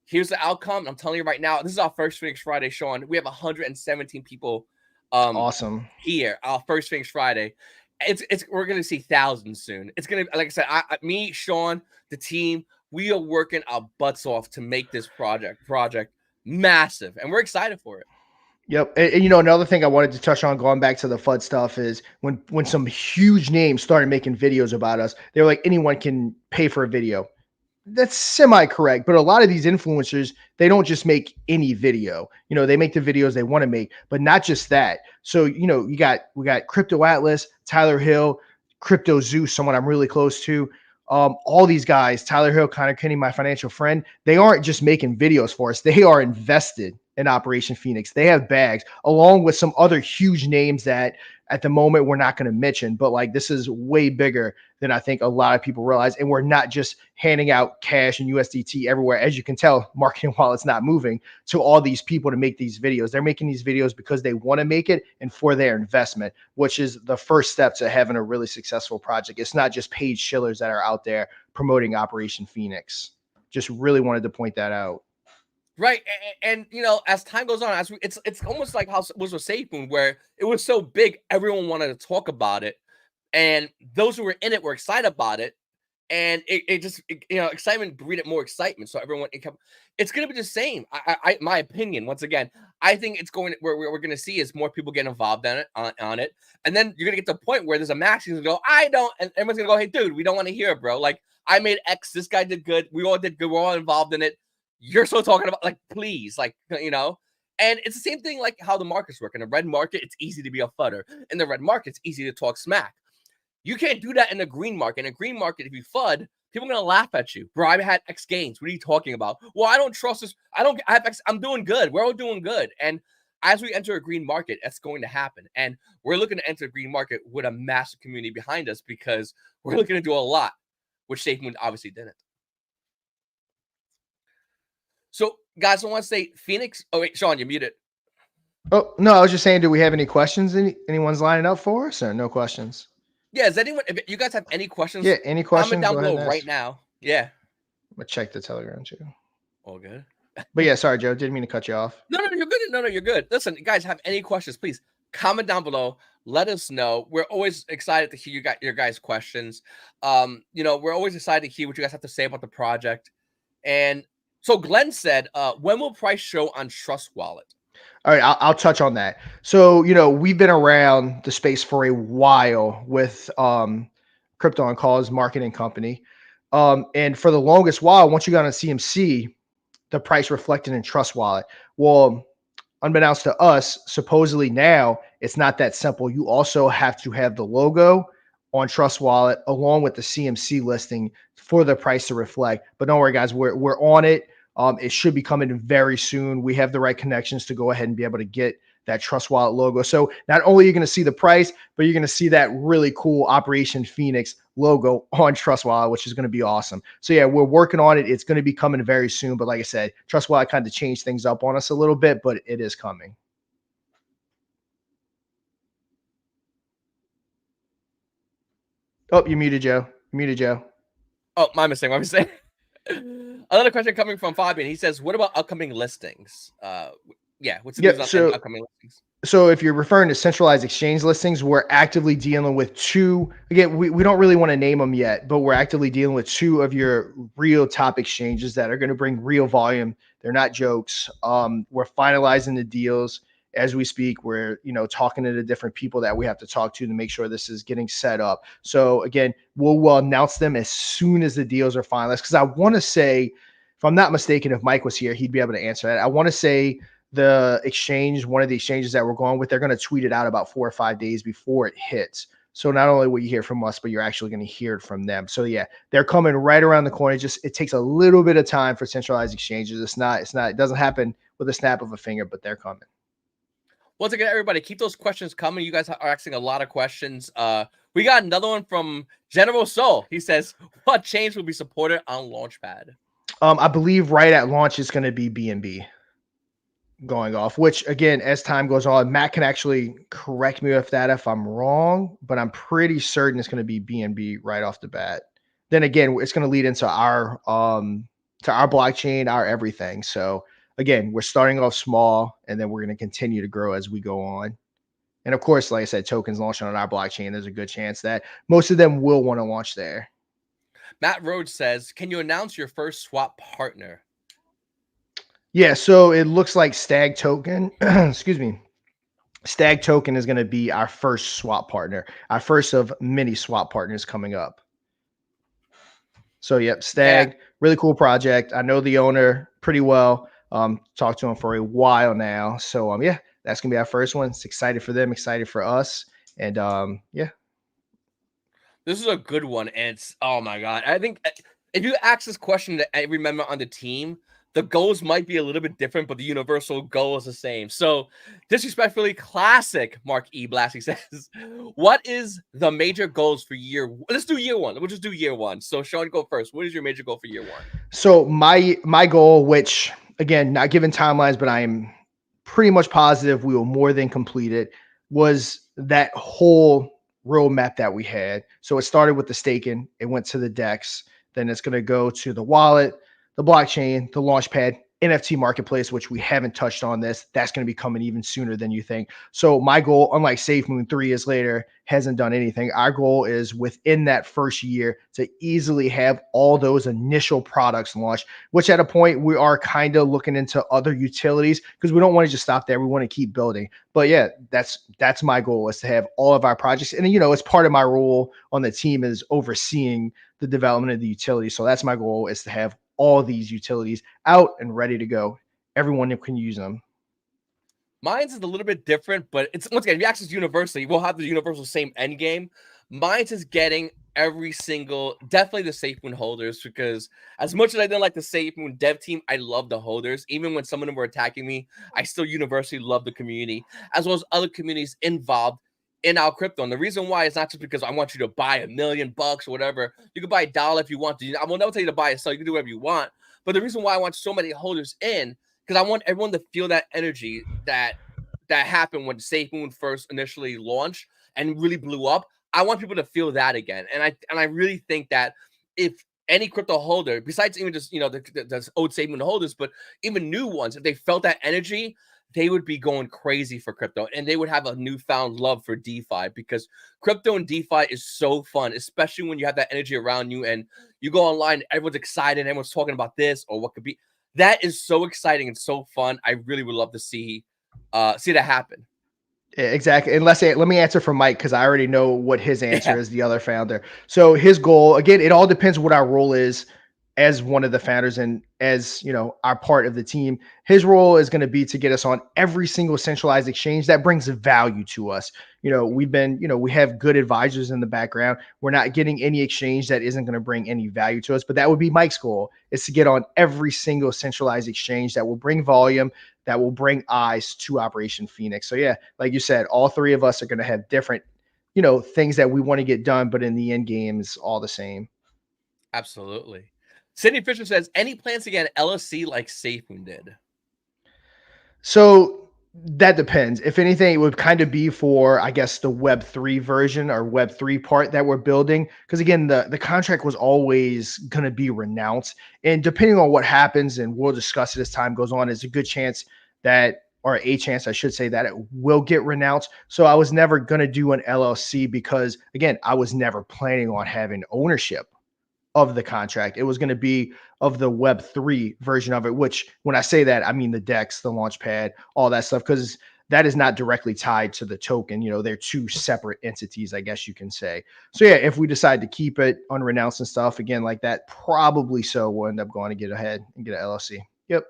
here's the outcome. I'm telling you right now, this is our first Phoenix Friday, Sean. We have 117 people
Awesome.
here, our first Phoenix Friday. It's we're gonna see thousands soon. It's gonna, like I said, me, Sean, the team, we are working our butts off to make this project massive, and we're excited for it.
Yep. And another thing I wanted to touch on going back to the FUD stuff is when some huge names started making videos about us, they were like, anyone can pay for a video. That's semi-correct, but a lot of these influencers, they don't just make any video. They make the videos they want to make, but not just that. So, we got Crypto Atlas, Tyler Hill, Crypto Zeus, someone I'm really close to. All these guys, Tyler Hill, Connor Kinney, my financial friend, they aren't just making videos for us. They are invested in Operation Phoenix. They have bags along with some other huge names that at the moment we're not going to mention, but like this is way bigger than I think a lot of people realize. And we're not just handing out cash and USDT everywhere. As you can tell, marketing wallet's not moving to all these people to make these videos. They're making these videos because they want to make it and for their investment, which is the first step to having a really successful project. It's not just paid shillers that are out there promoting Operation Phoenix. Just really wanted to point that out.
Right, and as time goes on, it's almost like how it was with SafeMoon, where it was so big, everyone wanted to talk about it, and those who were in it were excited about it, and excitement breeded more excitement. So everyone, it's going to be the same. My opinion, once again, I think it's going. Where we're going to see is more people get involved in it on it, and then you're going to get to a point where there's a max. You're going to go, I don't, and everyone's going to go, hey, dude, we don't want to hear it, bro. Like I made X, this guy did good, we all did good, we're all involved in it. You're still talking about, like, please, like, and it's the same thing like how the markets work. In the red market, it's easy to be a fudder. In the red market, it's easy to talk smack. You can't do that in the green market. In a green market, if you FUD, people are gonna laugh at you. Bro, I had X gains. What are you talking about? Well, I don't trust this. I have X. I'm doing good. We're all doing good. And as we enter a green market, that's going to happen. And we're looking to enter a green market with a massive community behind us because we're looking to do a lot, which SafeMoon obviously didn't. So, guys, I want to say Phoenix. Oh, wait, Sean, you're muted.
Oh, no, I was just saying, do we have any questions? Anyone's lining up for us or no questions?
Yeah, is anyone? If you guys have any questions,
Yeah, any
comment
questions?
down
Go ahead and
below right
ask.
now. Yeah,
I'm gonna check the Telegram too.
all good.
But yeah, sorry, Joe. Didn't mean to cut you off.
No, you're good. No, you're good. Listen, you guys have any questions, please comment down below. Let us know. We're always excited to hear your guys' questions. We're always excited to hear what you guys have to say about the project. And so Glenn said, when will price show on Trust Wallet?
All right, I'll touch on that. So, we've been around the space for a while with Crypto on Cause marketing company. And for the longest while, once you got on CMC, the price reflected in Trust Wallet. Well, unbeknownst to us, supposedly now it's not that simple. You also have to have the logo on Trust Wallet along with the CMC listing for the price to reflect. But don't worry, guys, we're on it. It should be coming very soon. We have the right connections to go ahead and be able to get that Trust Wallet logo. So not only are you going to see the price, but you're going to see that really cool Operation Phoenix logo on Trust Wallet, which is going to be awesome. So yeah, we're working on it. It's going to be coming very soon. But like I said, Trust Wallet kind of changed things up on us a little bit, but it is coming. Oh, you muted, Joe. You muted, Joe.
Oh, my mistake. My mistake. Another question coming from Fabian. He says, "What about upcoming listings?" What's the news on upcoming listings?
So if you're referring to centralized exchange listings, we're actively dealing with two. Again, we don't really want to name them yet, but we're actively dealing with two of your real top exchanges that are going to bring real volume. They're not jokes. We're finalizing the deals as we speak. We're talking to the different people that we have to talk to make sure this is getting set up. So again, we'll announce them as soon as the deals are finalized. Because I want to say, if I'm not mistaken, if Mike was here, he'd be able to answer that. I want to say the exchange, one of the exchanges that we're going with, they're going to tweet it out about 4 or 5 days before it hits. So not only will you hear from us, but you're actually going to hear it from them. So yeah, they're coming right around the corner. It takes a little bit of time for centralized exchanges. It doesn't happen with a snap of a finger, but they're coming.
Once again, everybody, keep those questions coming. You guys are asking a lot of questions. We got another one from General Soul. He says, "What change will be supported on Launchpad?"
I believe right at launch is going to be BNB going off, which again, as time goes on, Matt can actually correct me if I'm wrong, but I'm pretty certain it's going to be BNB right off the bat. Then again, it's going to lead into our blockchain, our everything. So again, we're starting off small and then we're going to continue to grow as we go on. And of course, like I said, tokens launching on our blockchain, there's a good chance that most of them will want to launch there.
Matt Rhodes says, "Can you announce your first swap partner?"
Yeah, so it looks like Stag Token, excuse me, Stag Token is going to be our first swap partner, our first of many swap partners coming up. So, yep, Stag, really cool project. I know the owner pretty well. Talked to him for a while now. So, yeah, that's going to be our first one. It's excited for them, excited for us. And, yeah.
This is a good one. And it's, oh my God. I think if you ask this question to every member on the team, the goals might be a little bit different, but the universal goal is the same. So, disrespectfully classic, Mark E. Blassie says, "What is the major goals for year? Let's do year one. We'll just do year one. So, Sean, go first. What is your major goal for year one?"
So, my goal, which again, not given timelines, but I am pretty much positive we will more than complete it, was that whole roadmap that we had. So, it started with the staking, it went to the DEX, then it's going to go to the wallet, the blockchain, the launchpad, NFT marketplace, which we haven't touched on this. That's going to be coming even sooner than you think. So my goal, unlike SafeMoon 3 years later, hasn't done anything. Our goal is within that first year to easily have all those initial products launched, which at a point we are kind of looking into other utilities because we don't want to just stop there. We want to keep building. But yeah, that's my goal, is to have all of our projects. And it's part of my role on the team is overseeing the development of the utility. So that's my goal, is to have all these utilities out and ready to go. Everyone can use them.
Mine's is a little bit different, but it's, once again, if you access University, we'll have the universal same end game. Mine's is getting every single, definitely the SafeMoon holders, because as much as I didn't like the SafeMoon dev team, I love the holders. Even when some of them were attacking me, I still universally love the community, as well as other communities involved in our crypto. And the reason why is not just because I want you to buy $1 million or whatever. You can buy $1 if you want to. I will never tell you to buy or sell. You can do whatever you want. But the reason why I want so many holders in, because I want everyone to feel that energy that happened when SafeMoon first initially launched and really blew up. I want people to feel that again. And I really think that if any crypto holder, besides even just the old SafeMoon holders, but even new ones, if they felt that energy, they would be going crazy for crypto, and they would have a newfound love for DeFi, because crypto and DeFi is so fun, especially when you have that energy around you and you go online, everyone's excited, everyone's talking about this or what could be. That is so exciting and so fun. I really would love to see that happen.
Yeah, exactly. And let me answer for Mike, because I already know what his answer
Yeah.
is, the other founder. So his goal, again, it all depends what our role is as one of the founders and as our part of the team. His role is going to be to get us on every single centralized exchange that brings value to us. We have good advisors in the background. We're not getting any exchange that isn't going to bring any value to us, but that would be Mike's goal, is to get on every single centralized exchange that will bring volume, that will bring eyes to Operation Phoenix. So yeah, like you said, all three of us are going to have different, things that we want to get done, but in the end game is all the same.
Absolutely. Sydney Fisher says, any plans to get an LLC like SafeMoon did?
So that depends. If anything, it would kind of be for, I guess, the Web3 version or Web3 part that we're building. Because again, the contract was always going to be renounced. And depending on what happens, and we'll discuss it as time goes on, there's a good chance that, or a chance, I should say, that it will get renounced. So I was never going to do an LLC because, again, I was never planning on having ownership of the contract. It was going to be of the Web3 version of it, which when I say that, I mean the DEX, the launchpad, all that stuff, because that is not directly tied to the token. They're two separate entities, I guess you can say. So yeah, if we decide to keep it unrenounced and stuff, again, like that, probably so we'll end up going to get ahead and get an LLC. Yep.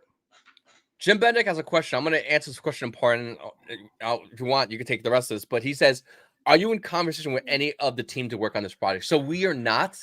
Jim Bendick has a question. I'm going to answer this question in part, and if you want, you can take the rest of this. But he says, are you in conversation with any of the team to work on this project? So we are not.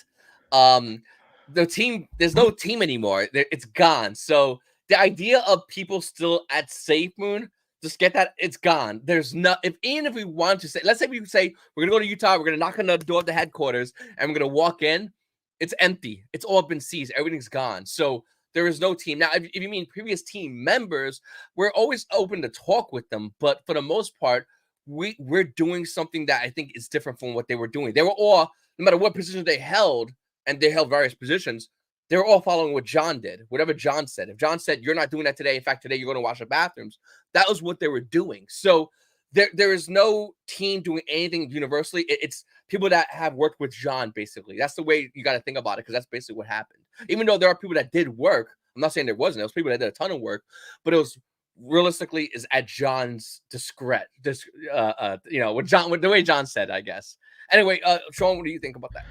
The team, there's no team anymore. It's gone. So the idea of people still at SafeMoon, just get that, it's gone. There's not, even if we want to say, let's say we say we're going to go to Utah, we're going to knock on the door of the headquarters, and we're going to walk in, it's empty. It's all been seized. Everything's gone. So there is no team. Now, if you mean previous team members, we're always open to talk with them. But for the most part, we're doing something that I think is different from what they were doing. They were all, no matter what position they held, and they held various positions, they were all following what John did, whatever John said. If John said, you're not doing that today, in fact, today you're going to wash the bathrooms, that was what they were doing. So there is no team doing anything universally. It's people that have worked with John, basically. That's the way you got to think about it, because that's basically what happened. Even though there are people that did work, I'm not saying there wasn't. There was people that did a ton of work, but it was realistically is at John's discretion. With the way John said, I guess. Anyway, Sean, what do you think about that?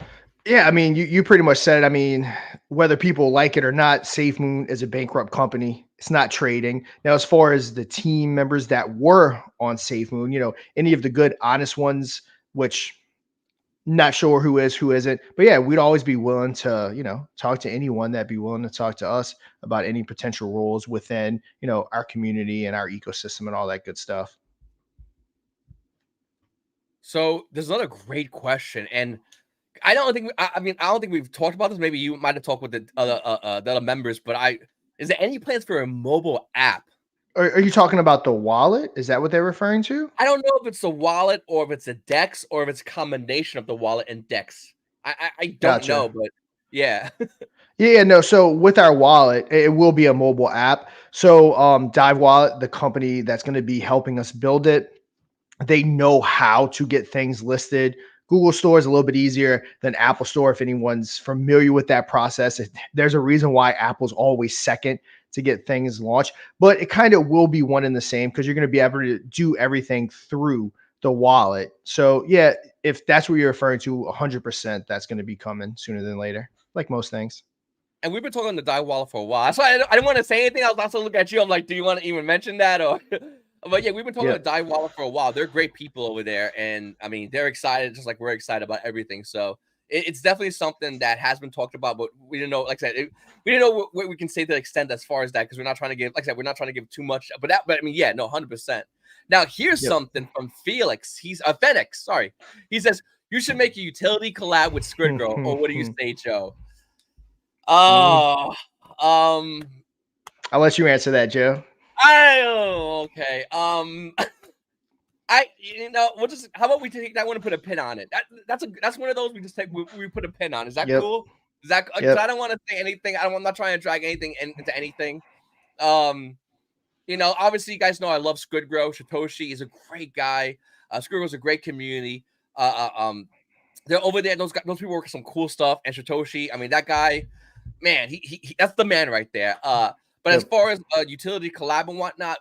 Yeah, I mean, you pretty much said it. I mean, whether people like it or not, SafeMoon is a bankrupt company. It's not trading. Now, as far as the team members that were on SafeMoon, any of the good, honest ones, which not sure who is, who isn't. But yeah, we'd always be willing to, talk to anyone that'd be willing to talk to us about any potential roles within, our community and our ecosystem and all that good stuff.
So there's another great question, and I don't think I don't think we've talked about this. Maybe you might have talked with the other members, but is there any plans for a mobile app?
Are you talking about the wallet? Is that what they're referring to?
I don't know if it's the wallet or if it's a Dex or if it's a combination of the wallet and Dex. I don't know,
Gotcha.
but yeah.
Yeah, no. So with our wallet, it will be a mobile app. So Dive Wallet, the company that's going to be helping us build it, they know how to get things listed. Google Store is a little bit easier than Apple Store. If anyone's familiar with that process, there's a reason why Apple's always second to get things launched, but it kind of will be one and the same, because you're going to be able to do everything through the wallet. So yeah, if that's what you're referring to, 100%, that's going to be coming sooner than later, like most things.
And we've been talking on the Die Wallet for a while. So I didn't want to say anything. I was also looking at you. I'm like, do you want to even mention that? Or, but yeah, we've been talking
Yeah.
to Die Wallet for a while. They're great people over there, and I mean, they're excited, just like we're excited about everything. So it's definitely something that has been talked about, but we didn't know. Like I said, we didn't know what we can say to the extent as far as that, because we're not trying to give. Like I said, we're not trying to give too much. But I mean, yeah, no, 100%. Now here's
Yep.
something from Felix. He's Phoenix. Sorry, he says you should make a utility collab with Squidgrow. Or what do you say, Joe? Oh,
I'll let you answer that, Joe.
okay. We'll just, how about we take that one and put a pin on it? That's one of those we just take, we put a pin on. Is that
Yep.
cool? Is that, because I
Yep.
don't want to say anything. I'm not trying to drag anything into anything. Um, obviously you guys know I love Squidgrow. Satoshi is a great guy. Squidgrow is a great community. They're over there. Those people work some cool stuff. And Satoshi, I mean, that guy, man, he that's the man right there. But as
Yep.
far as utility collab and whatnot,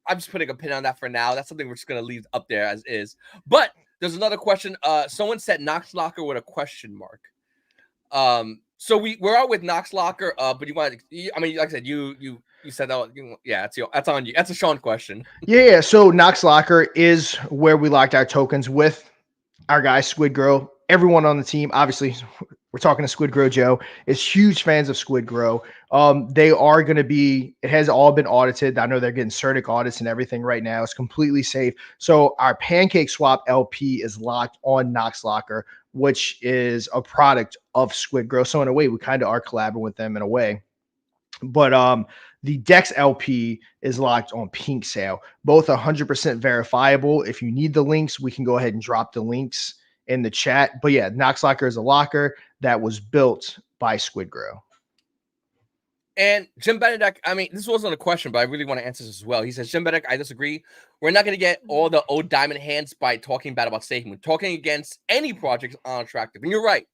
I'm just putting a pin on that for now. That's something we're just gonna leave up there as is. But there's another question. Someone said Knox Locker with a question mark. So we're out with Knox Locker. But you want? I mean, like I said, you said that. Yeah, that's on you. That's a Sean question.
Yeah. So Knox Locker is where we locked our tokens with our guy Squidgrow. Everyone on the team, obviously, we're talking to Squidgrow Joe, is huge fans of Squidgrow. They are going to be, it has all been audited. I know they're getting CERTIC audits and everything right now. It's completely safe. So our Pancake Swap LP is locked on Knox Locker, which is a product of Squidgrow. So in a way, we kind of are collaborating with them in a way. But the Dex LP is locked on Pink Sale. Both 100% verifiable. If you need the links, we can go ahead and drop the links in the chat. But yeah, Knox Locker is a locker that was built by Squidgrow.
And Jim Benedek, I mean, this wasn't a question, but I really want to answer this as well. He says, Jim Benedek, I disagree. We're not going to get all the old diamond hands by talking bad about SafeMoon. Talking against any project is unattractive. And you're right.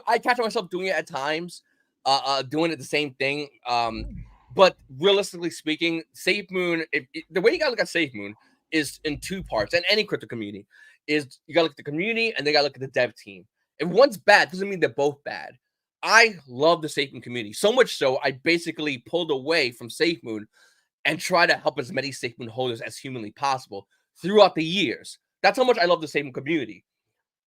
I catch myself doing it at times, doing it the same thing. But realistically speaking, SafeMoon, the way you got to look at SafeMoon is in two parts, and any crypto community is you got to look at the community and they got to look at the dev team. If one's bad, doesn't mean they're both bad. I love the SafeMoon community so much so I basically pulled away from SafeMoon and try to help as many SafeMoon holders as humanly possible throughout the years. That's how much I love the SafeMoon community.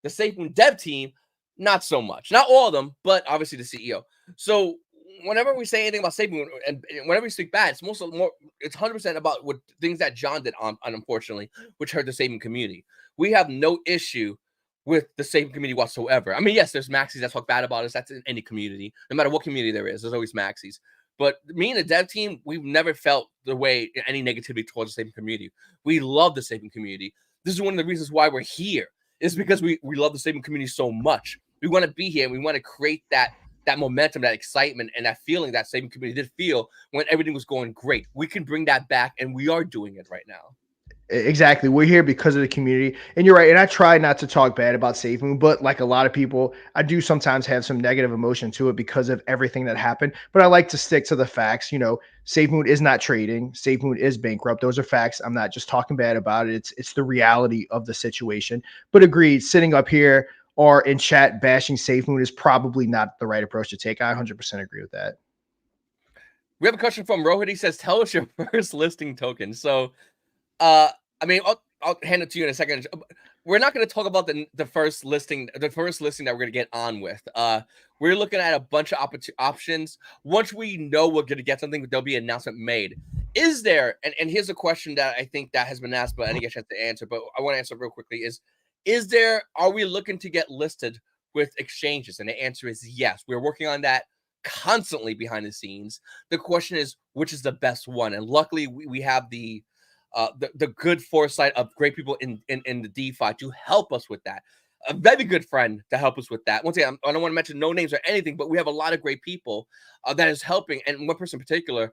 The SafeMoon dev team, not so much. Not all of them, but obviously the CEO. So whenever we say anything about SafeMoon and whenever we speak bad, it's 100% about what things that John did on unfortunately, which hurt the SafeMoon community. We have no issue with the SafeMoon community whatsoever. I mean, yes, there's maxis that talk bad about us. That's in any community. No matter what community there is, there's always maxis. But me and the dev team, we've never felt the way any negativity towards the SafeMoon community. We love the SafeMoon community. This is one of the reasons why we're here. Is because we love the SafeMoon community so much. We want to be here and we want to create that momentum, that excitement, and that feeling that SafeMoon community did feel when everything was going great. We can bring that back, and we are doing it right now.
Exactly. We're here because of the community. And you're right. And I try not to talk bad about SafeMoon, but like a lot of people, I do sometimes have some negative emotion to it because of everything that happened. But I like to stick to the facts. You know, SafeMoon is not trading. SafeMoon is bankrupt. Those are facts. I'm not just talking bad about it. It's the reality of the situation. But agreed, sitting up here or in chat bashing SafeMoon is probably not the right approach to take. I 100% agree with that.
We have a question from Rohit. He says, tell us your first listing token. So I mean, I'll hand it to you in a second. We're not going to talk about the first listing that we're going to get on with. We're looking at a bunch of options. Once we know we're going to get something, there'll be an announcement made. Is there, and here's a question that I think that has been asked, but I didn't get a chance to answer, but I want to answer real quickly, are we looking to get listed with exchanges? And the answer is yes. We're working on that constantly behind the scenes. The question is, which is the best one? And luckily, we have the good foresight of great people in the DeFi to help us with that. A very good friend to help us with that. Once again, I don't want to mention no names or anything, but we have a lot of great people that is helping, and one person in particular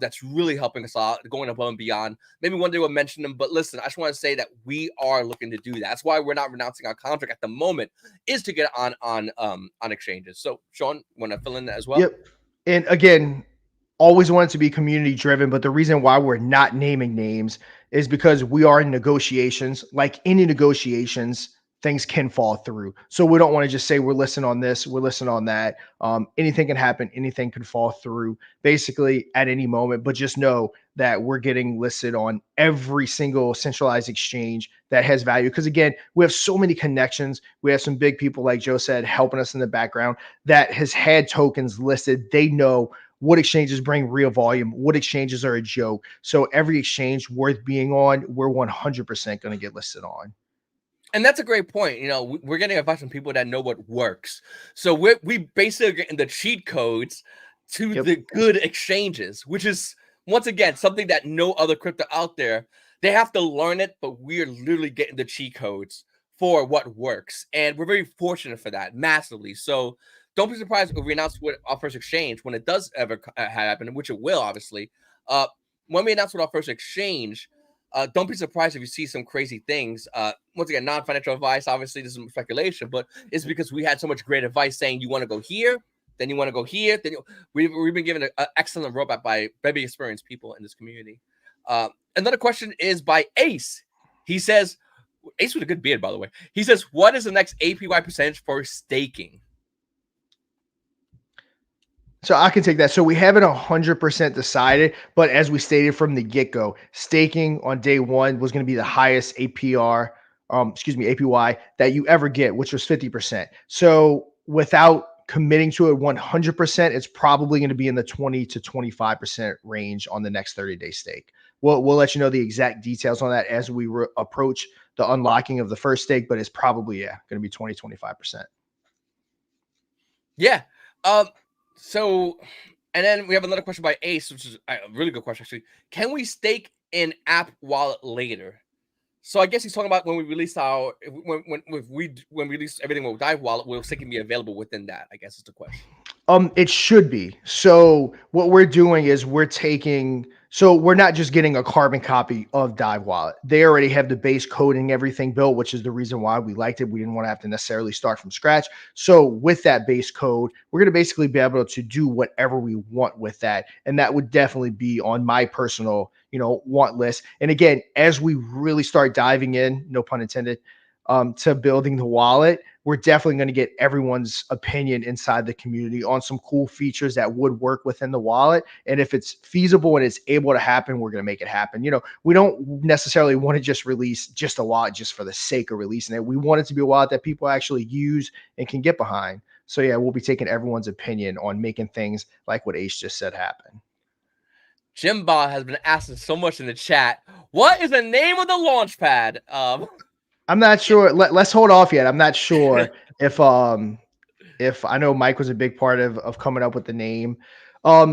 that's really helping us out, going above and beyond. Maybe one day we'll mention them, but listen, I just want to say that we are looking to do that. That's why we're not renouncing our contract at the moment, is to get on exchanges. So, Sean, want to fill in that as well?
Yep. And again, always wanted to be community driven, but the reason why we're not naming names is because we are in negotiations. Like any negotiations, things can fall through. So we don't want to just say we're listening on this, we're listening on that. Anything can happen, anything can fall through basically at any moment. But just know that we're getting listed on every single centralized exchange that has value. Because again, we have so many connections. We have some big people, like Joe said, helping us in the background that has had tokens listed. They know what exchanges bring real volume, what exchanges are a joke. So every exchange worth being on, we're 100% going to get listed on.
And that's a great point. You know, we're getting advice from people that know what works. So we basically getting the cheat codes to the good exchanges, which is, once again, something that no other crypto out there They have to learn it, but we're literally getting the cheat codes for what works. And we're very fortunate for that, massively. So don't be surprised if we announce what our first exchange, when it does ever happen, which it will, obviously. Uh, when we announce what our first exchange, don't be surprised if you see some crazy things. Once again, non-financial advice, obviously, this is speculation, but it's because we had so much great advice saying you want to go here, then you want to go here. Then we've been given an excellent roadmap by very experienced people in this community. Another question is by Ace. He says, Ace with a good beard, by the way. He says, what is the next APY percentage for staking?
So I can take that. So we haven't 100% decided, but as we stated from the get-go, staking on day one was going to be the highest APY that you ever get, which was 50%. So without committing to it 100%, it's probably going to be in the 20 to 25% range on the next 30-day stake. We'll let you know the exact details on that as we approach the unlocking of the first stake, but it's probably, going to be 20, 25%.
Yeah. So, and then we have another question by Ace, which is a really good question, actually. Can we stake in app wallet later? So I guess he's talking about when we release our when we release everything with Dive Wallet, will staking be available within that? I guess is the question.
It should be. So what we're doing is we're not just getting a carbon copy of Dive Wallet. They already have the base coding, everything built, which is the reason why we liked it. We didn't want to have to necessarily start from scratch. So with that base code, we're going to basically be able to do whatever we want with that. And that would definitely be on my personal, want list. And again, as we really start diving in, no pun intended, to building the wallet, we're definitely going to get everyone's opinion inside the community on some cool features that would work within the wallet. And if it's feasible and it's able to happen, we're going to make it happen. We don't necessarily want to just release just a wallet just for the sake of releasing it. We want it to be a wallet that people actually use and can get behind. So yeah, we'll be taking everyone's opinion on making things like what Ace just said happen.
Jimba has been asking so much in the chat. What is the name of the launch pad?
I'm not sure. Let's hold off yet. I'm not sure if I know Mike was a big part of coming up with the name.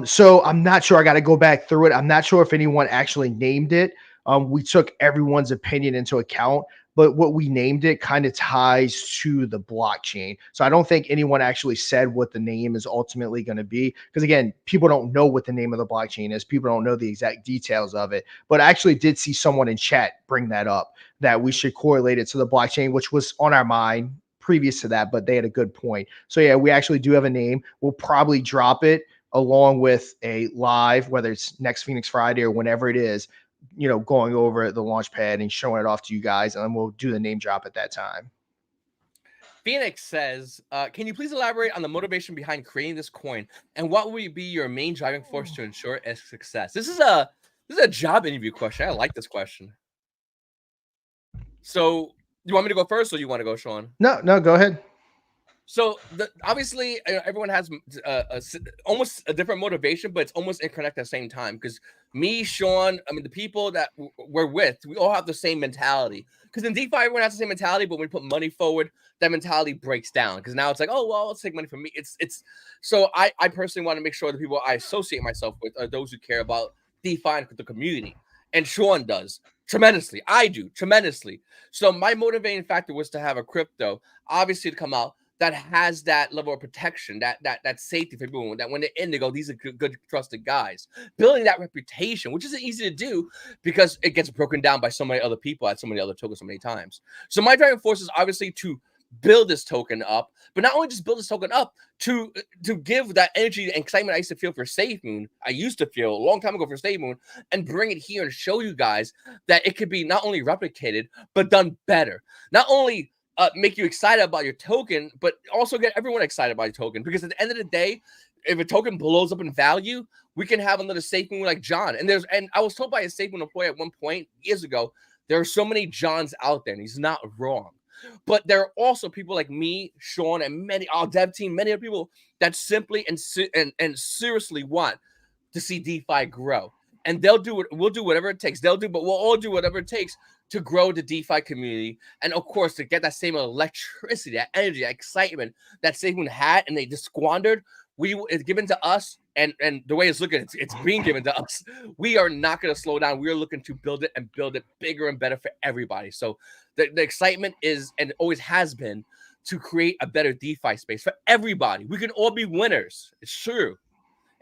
So I'm not sure. I got to go back through it. I'm not sure if anyone actually named it. We took everyone's opinion into account, but what we named it kind of ties to the blockchain. So I don't think anyone actually said what the name is ultimately going to be. Because again, people don't know what the name of the blockchain is. People don't know the exact details of it. But I actually did see someone in chat bring that up, that we should correlate it to the blockchain, which was on our mind previous to that, but they had a good point. So yeah, we actually do have a name. We'll probably drop it along with a live, whether it's next Phoenix Friday or whenever it is, going over the launch pad and showing it off to you guys, and then we'll do the name drop at that time.
Phoenix says, can you please elaborate on the motivation behind creating this coin, and what will be your main driving force to ensure its success? This is a job interview question. I like this question. So you want me to go first, or you want to go, Sean?
No, go ahead.
So obviously everyone has almost a different motivation, but it's almost interconnected at the same time. Because me, Sean, the people that we're with, we all have the same mentality. Because in DeFi, everyone has the same mentality, but when we put money forward, that mentality breaks down. Because now it's like, oh well, let's take money from me. It's so I personally want to make sure the people I associate myself with are those who care about DeFi and the community, and Sean does tremendously. I do tremendously. So my motivating factor was to have a crypto, obviously, to come out that has that level of protection, that safety for people, that when they're in, they go, these are good trusted guys. Building that reputation, which isn't easy to do because it gets broken down by so many other people at so many other tokens so many times. So my driving force is obviously to build this token up, but not only just build this token up, to give that energy and excitement I used to feel for safemoon, I used to feel a long time ago for safemoon, and bring it here and show you guys that it could be not only replicated, but done better. Not only make you excited about your token, but also get everyone excited about your token. Because at the end of the day, if a token blows up in value, we can have another safemoon like John. And I was told by a safemoon employee at one point years ago, there are so many Johns out there, and he's not wrong. But there are also people like me, Sean, and our dev team, many other people that simply and seriously want to see DeFi grow. And we'll do whatever it takes. But we'll all do whatever it takes to grow the DeFi community. And of course, to get that same electricity, that energy, that excitement that SafeMoon had and they just squandered, it's given to us and the way it's looking, it's being given to us. We are not going to slow down. We are looking to build it and build it bigger and better for everybody. So the excitement is, and always has been, to create a better DeFi space for everybody. We can all be winners. It's true.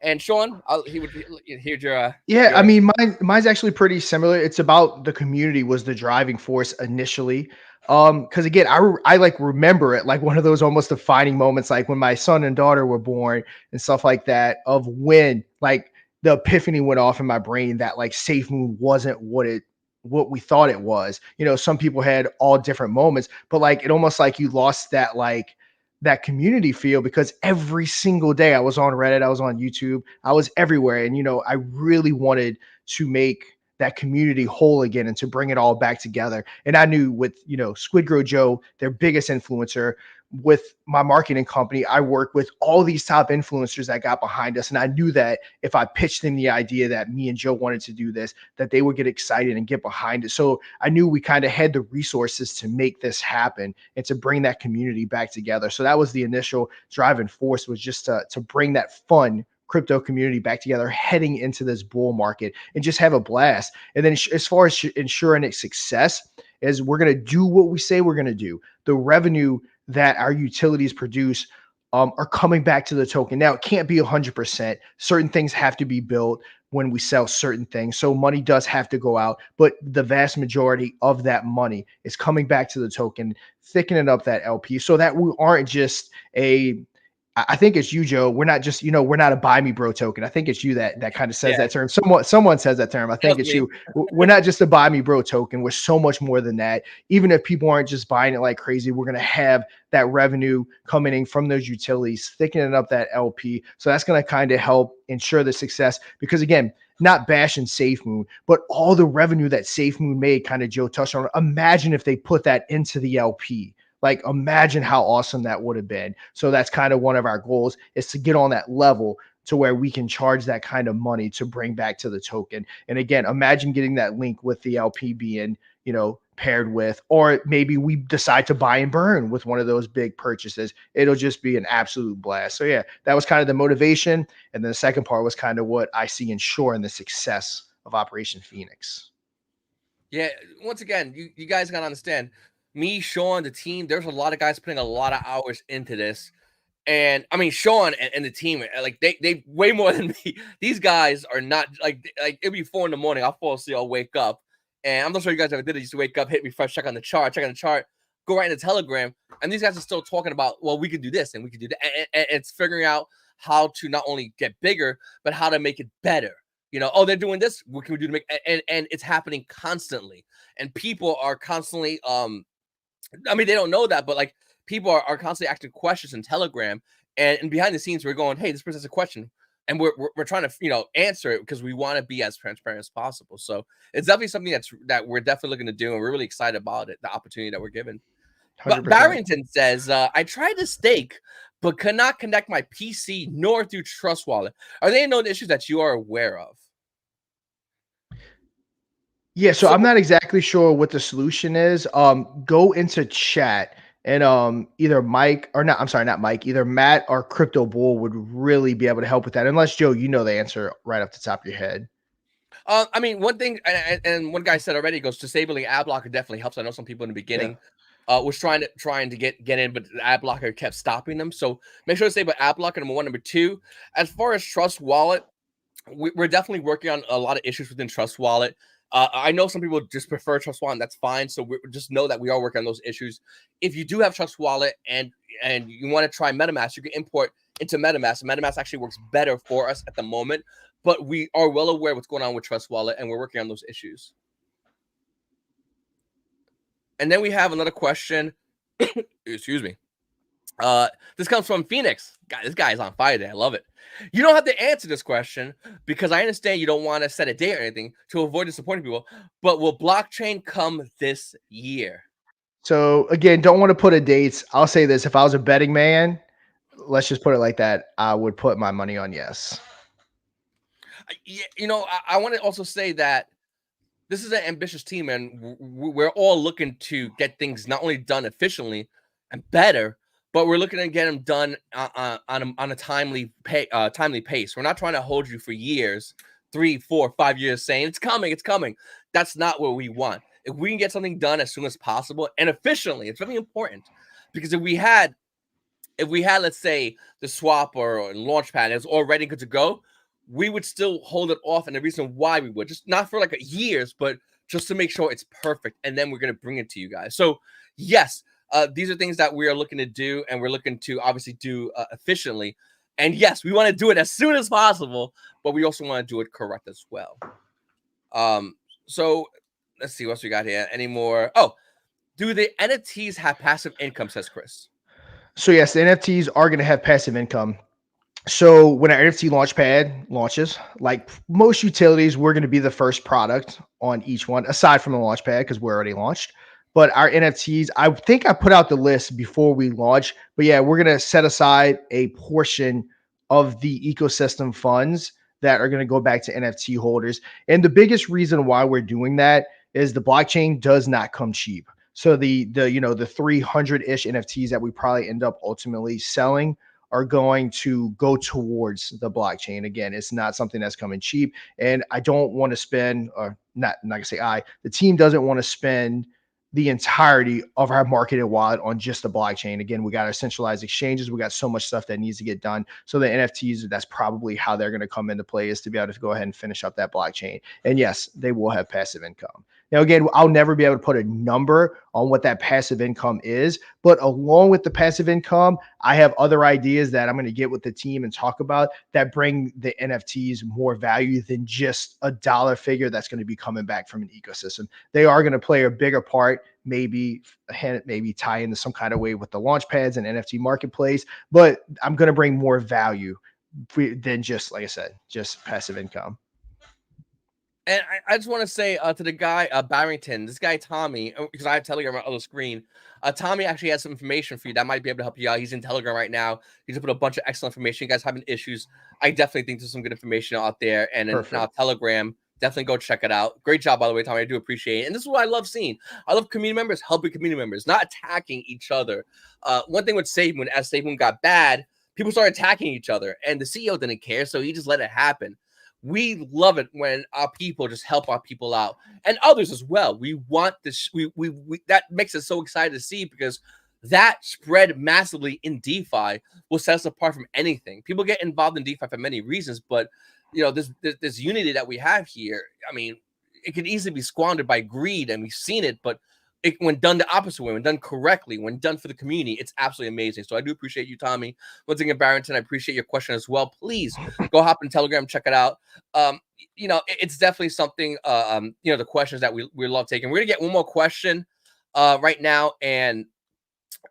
And Sean, here's your
Yeah, I mean, mine's actually pretty similar. It's about the community was the driving force initially. Because again, I like remember it like one of those almost defining moments, like when my son and daughter were born and stuff like that, of when like the epiphany went off in my brain that like SafeMoon wasn't what we thought it was. You know, some people had all different moments, but like it almost like you lost that like that community feel because every single day I was on Reddit, I was on YouTube, I was everywhere. And, you know, I really wanted to make that community whole again and to bring it all back together. And I knew with, you know, Squidgrow Joe, their biggest influencer, with my marketing company, I work with all these top influencers that got behind us. And I knew that if I pitched them the idea that me and Joe wanted to do this, that they would get excited and get behind it. So I knew we kind of had the resources to make this happen and to bring that community back together. So that was the initial driving force, was just to bring that fun crypto community back together heading into this bull market and just have a blast. And then as far as ensuring its success, is we're going to do what we say we're going to do. The revenue that our utilities produce are coming back to the token. Now, it can't be 100%. Certain things have to be built when we sell certain things. So money does have to go out, but the vast majority of that money is coming back to the token, thickening up that LP so that we aren't just I think it's you, Joe. We're not just, you know, we're not a buy me bro token. I think it's you that kind of says that term. Someone says that term. I think it's you. We're not just a buy me bro token. We're so much more than that. Even if people aren't just buying it like crazy, we're going to have that revenue coming in from those utilities, thickening up that LP. So that's going to kind of help ensure the success because again, not bashing SafeMoon, but all the revenue that SafeMoon made, kind of Joe touched on. Imagine if they put that into the LP. Like, imagine how awesome that would have been. So that's kind of one of our goals, is to get on that level to where we can charge that kind of money to bring back to the token. And again, imagine getting that link with the LP being, you know, paired with, or maybe we decide to buy and burn with one of those big purchases. It'll just be an absolute blast. So yeah, that was kind of the motivation. And then the second part was kind of what I see ensuring the success of Operation Phoenix.
Yeah, once again, you guys got to understand, me, Sean, the team, there's a lot of guys putting a lot of hours into this. And I mean, Sean and the team, like they way more than me. These guys are not like it'd be 4 a.m. I'll fall asleep, I'll wake up. And I'm not sure you guys ever did it. You used to wake up, hit refresh, check on the chart, go right into Telegram. And these guys are still talking about, well, we could do this and we could do that. And it's figuring out how to not only get bigger, but how to make it better. You know, oh, they're doing this. What can we do to make and it's happening constantly. And people are constantly I mean, they don't know that, but like people are constantly asking questions in Telegram, and behind the scenes, we're going, "Hey, this person has a question," and we're trying to, you know, answer it because we want to be as transparent as possible. So it's definitely something that we're definitely looking to do, and we're really excited about it, the opportunity that we're given. But
100%.
Barrington says, "I tried to stake, but could not connect my PC nor through Trust Wallet. Are there known issues that you are aware of?"
Yeah, so I'm not exactly sure what the solution is. Go into chat and either Mike or not, I'm sorry, not Mike, either Matt or Crypto Bull would really be able to help with that. Unless Joe, you know the answer right off the top of your head.
I mean, one thing, and one guy said already, goes disabling ad blocker definitely helps. I know some people in the beginning was trying to get in, but the ad blocker kept stopping them. So make sure to disable ad blocker. Number 1, number 2. As far as Trust Wallet, we're definitely working on a lot of issues within Trust Wallet. I know some people just prefer Trust Wallet, and that's fine. So we just know that we are working on those issues. If you do have Trust Wallet and you want to try MetaMask, you can import into MetaMask. MetaMask actually works better for us at the moment, but we are well aware of what's going on with Trust Wallet, and we're working on those issues. And then we have another question. Excuse me. This comes from Phoenix. God, this guy is on fire today. I love it. You don't have to answer this question because I understand you don't want to set a date or anything to avoid disappointing people, but will blockchain come this year?
So again, don't want to put a dates. I'll say this: if I was a betting man, let's just put it like that, I would put my money on yes.
You know, I want to also say that this is an ambitious team, and we're all looking to get things not only done efficiently and better, but we're looking to get them done on a timely pace. We're not trying to hold you for years, 3, 4, 5 years, saying it's coming, it's coming. That's not what we want. If we can get something done as soon as possible and efficiently, it's really important, because if we had, let's say, the swap or launchpad is all ready good to go, we would still hold it off. And the reason why we would, just not for like years, but just to make sure it's perfect. And then we're going to bring it to you guys. So yes, these are things that we are looking to do, and we're looking to obviously do efficiently. And yes, we want to do it as soon as possible, but we also want to do it correct as well. So let's see what else we got here. Any more? Oh, do the NFTs have passive income, says Chris?
So yes, the NFTs are going to have passive income. So when our NFT Launchpad launches, like most utilities, we're going to be the first product on each one, aside from the Launchpad, because we're already launched. But our NFTs, I think I put out the list before we launch. But yeah, we're going to set aside a portion of the ecosystem funds that are going to go back to NFT holders. And the biggest reason why we're doing that is the blockchain does not come cheap. So the 300-ish NFTs that we probably end up ultimately selling are going to go towards the blockchain. Again, it's not something that's coming cheap. And I don't want to spend, or not gonna say the team doesn't want to spend the entirety of our marketed wallet on just the blockchain. Again, we got our centralized exchanges. We got so much stuff that needs to get done. So the NFTs, that's probably how they're going to come into play, is to be able to go ahead and finish up that blockchain. And yes, they will have passive income. Now, again, I'll never be able to put a number on what that passive income is, but along with the passive income, I have other ideas that I'm going to get with the team and talk about that bring the NFTs more value than just a dollar figure that's going to be coming back from an ecosystem. They are going to play a bigger part, maybe tie into some kind of way with the launch pads and NFT marketplace, but I'm going to bring more value than just, like I said, just passive income.
And I just want to say to the guy, Barrington, this guy, Tommy, because I have Telegram on the screen. Tommy actually has some information for you that might be able to help you out. He's in Telegram right now. He's put a bunch of excellent information. You guys having issues, I definitely think there's some good information out there. And in Telegram, definitely go check it out. Great job, by the way, Tommy. I do appreciate it. And this is what I love seeing. I love community members helping community members, not attacking each other. One thing with SafeMoon, as SafeMoon got bad, people started attacking each other. And the CEO didn't care, so he just let it happen. We love it when our people just help our people out, and others as well. We want this. We that makes us so excited to see, because that spread massively in DeFi will set us apart from anything. People get involved in DeFi for many reasons, but this unity that we have here, I mean, it could easily be squandered by greed, and we've seen it. But when done the opposite way, when done correctly, when done for the community, it's absolutely amazing. So I do appreciate you, Tommy. Once again, Barrington, I appreciate your question as well. Please go hop in Telegram, check it out. It's definitely something, the questions that we love taking. We're going to get one more question right now. And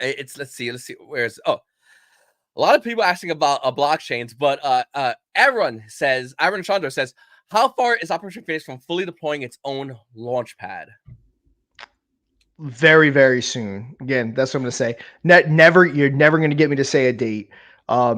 let's see, where's, a lot of people asking about blockchains, but Aaron Chandra says, how far is Operation Phoenix from fully deploying its own launchpad?
Very, very soon. Again, that's what I'm going to say. You're never going to get me to say a date. I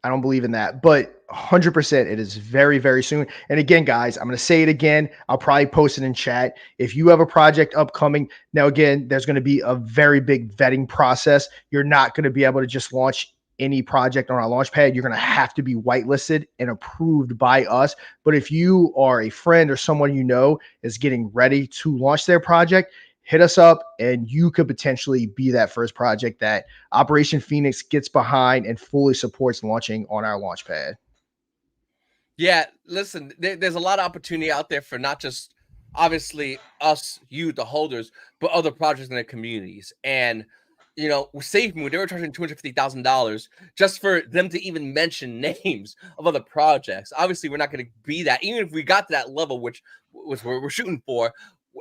don't believe in that, but 100% it is very, very soon. And again, guys, I'm going to say it again. I'll probably post it in chat. If you have a project upcoming, now again, there's going to be a very big vetting process. You're not going to be able to just launch any project on our launchpad. You're going to have to be whitelisted and approved by us. But if you are a friend or someone you know is getting ready to launch their project, hit us up, and you could potentially be that first project that Operation Phoenix gets behind and fully supports launching on our launchpad.
Yeah, listen, there's a lot of opportunity out there for not just, obviously, us, you, the holders, but other projects in their communities. And, with SafeMoon, they were charging $250,000 just for them to even mention names of other projects. Obviously, we're not going to be that. Even if we got to that level, which was where we're shooting for,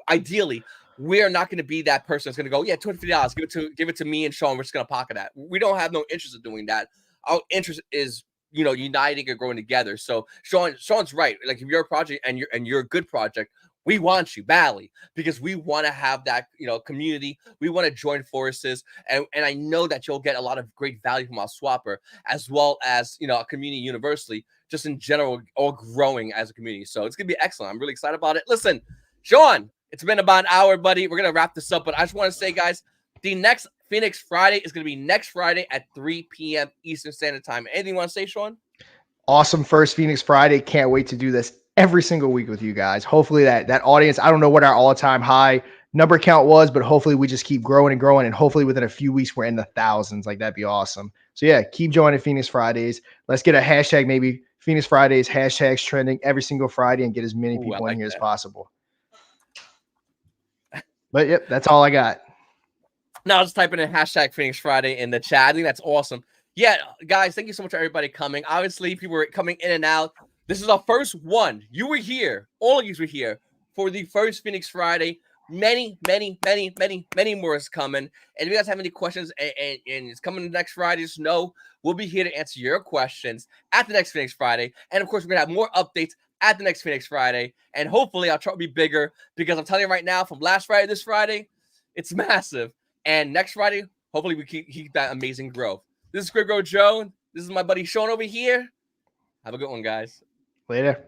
ideally, we're not going to be that person that's going to go, yeah, $250, give it to me and Sean. We're just going to pocket that. We don't have no interest in doing that. Our interest is, uniting and growing together. So Sean's right. Like, if you're a project and you're a good project, we want you badly, because we want to have that, community. We want to join forces. And I know that you'll get a lot of great value from our swapper, as well as, a community universally, just in general, all growing as a community. So it's going to be excellent. I'm really excited about it. Listen, Sean, it's been about an hour, buddy. We're going to wrap this up, but I just want to say, guys, the next Phoenix Friday is going to be next Friday at 3 p.m. Eastern Standard Time. Anything you want to say, Sean?
Awesome first Phoenix Friday. Can't wait to do this every single week with you guys. Hopefully that audience, I don't know what our all-time high number count was, but hopefully we just keep growing and growing, and hopefully within a few weeks we're in the thousands. Like, that'd be awesome. So yeah, keep joining Phoenix Fridays. Let's get a hashtag, maybe Phoenix Fridays hashtags trending every single Friday, and get as many people in here as possible. But yep, that's all I got.
Now just typing in hashtag Phoenix Friday in the chat. I think that's awesome. Yeah, guys, thank you so much for everybody coming. Obviously, people were coming in and out. This is our first one. You were here. All of you were here for the first Phoenix Friday. Many more is coming. And if you guys have any questions and it's coming next Friday, just know we'll be here to answer your questions at the next Phoenix Friday. And of course, we're going to have more updates at the next Phoenix Friday. And hopefully, our chart will be bigger, because I'm telling you right now, from last Friday to this Friday, it's massive. And next Friday, hopefully, we keep that amazing growth. This is Squidgrow Joe. This is my buddy Sean over here. Have a good one, guys.
Later.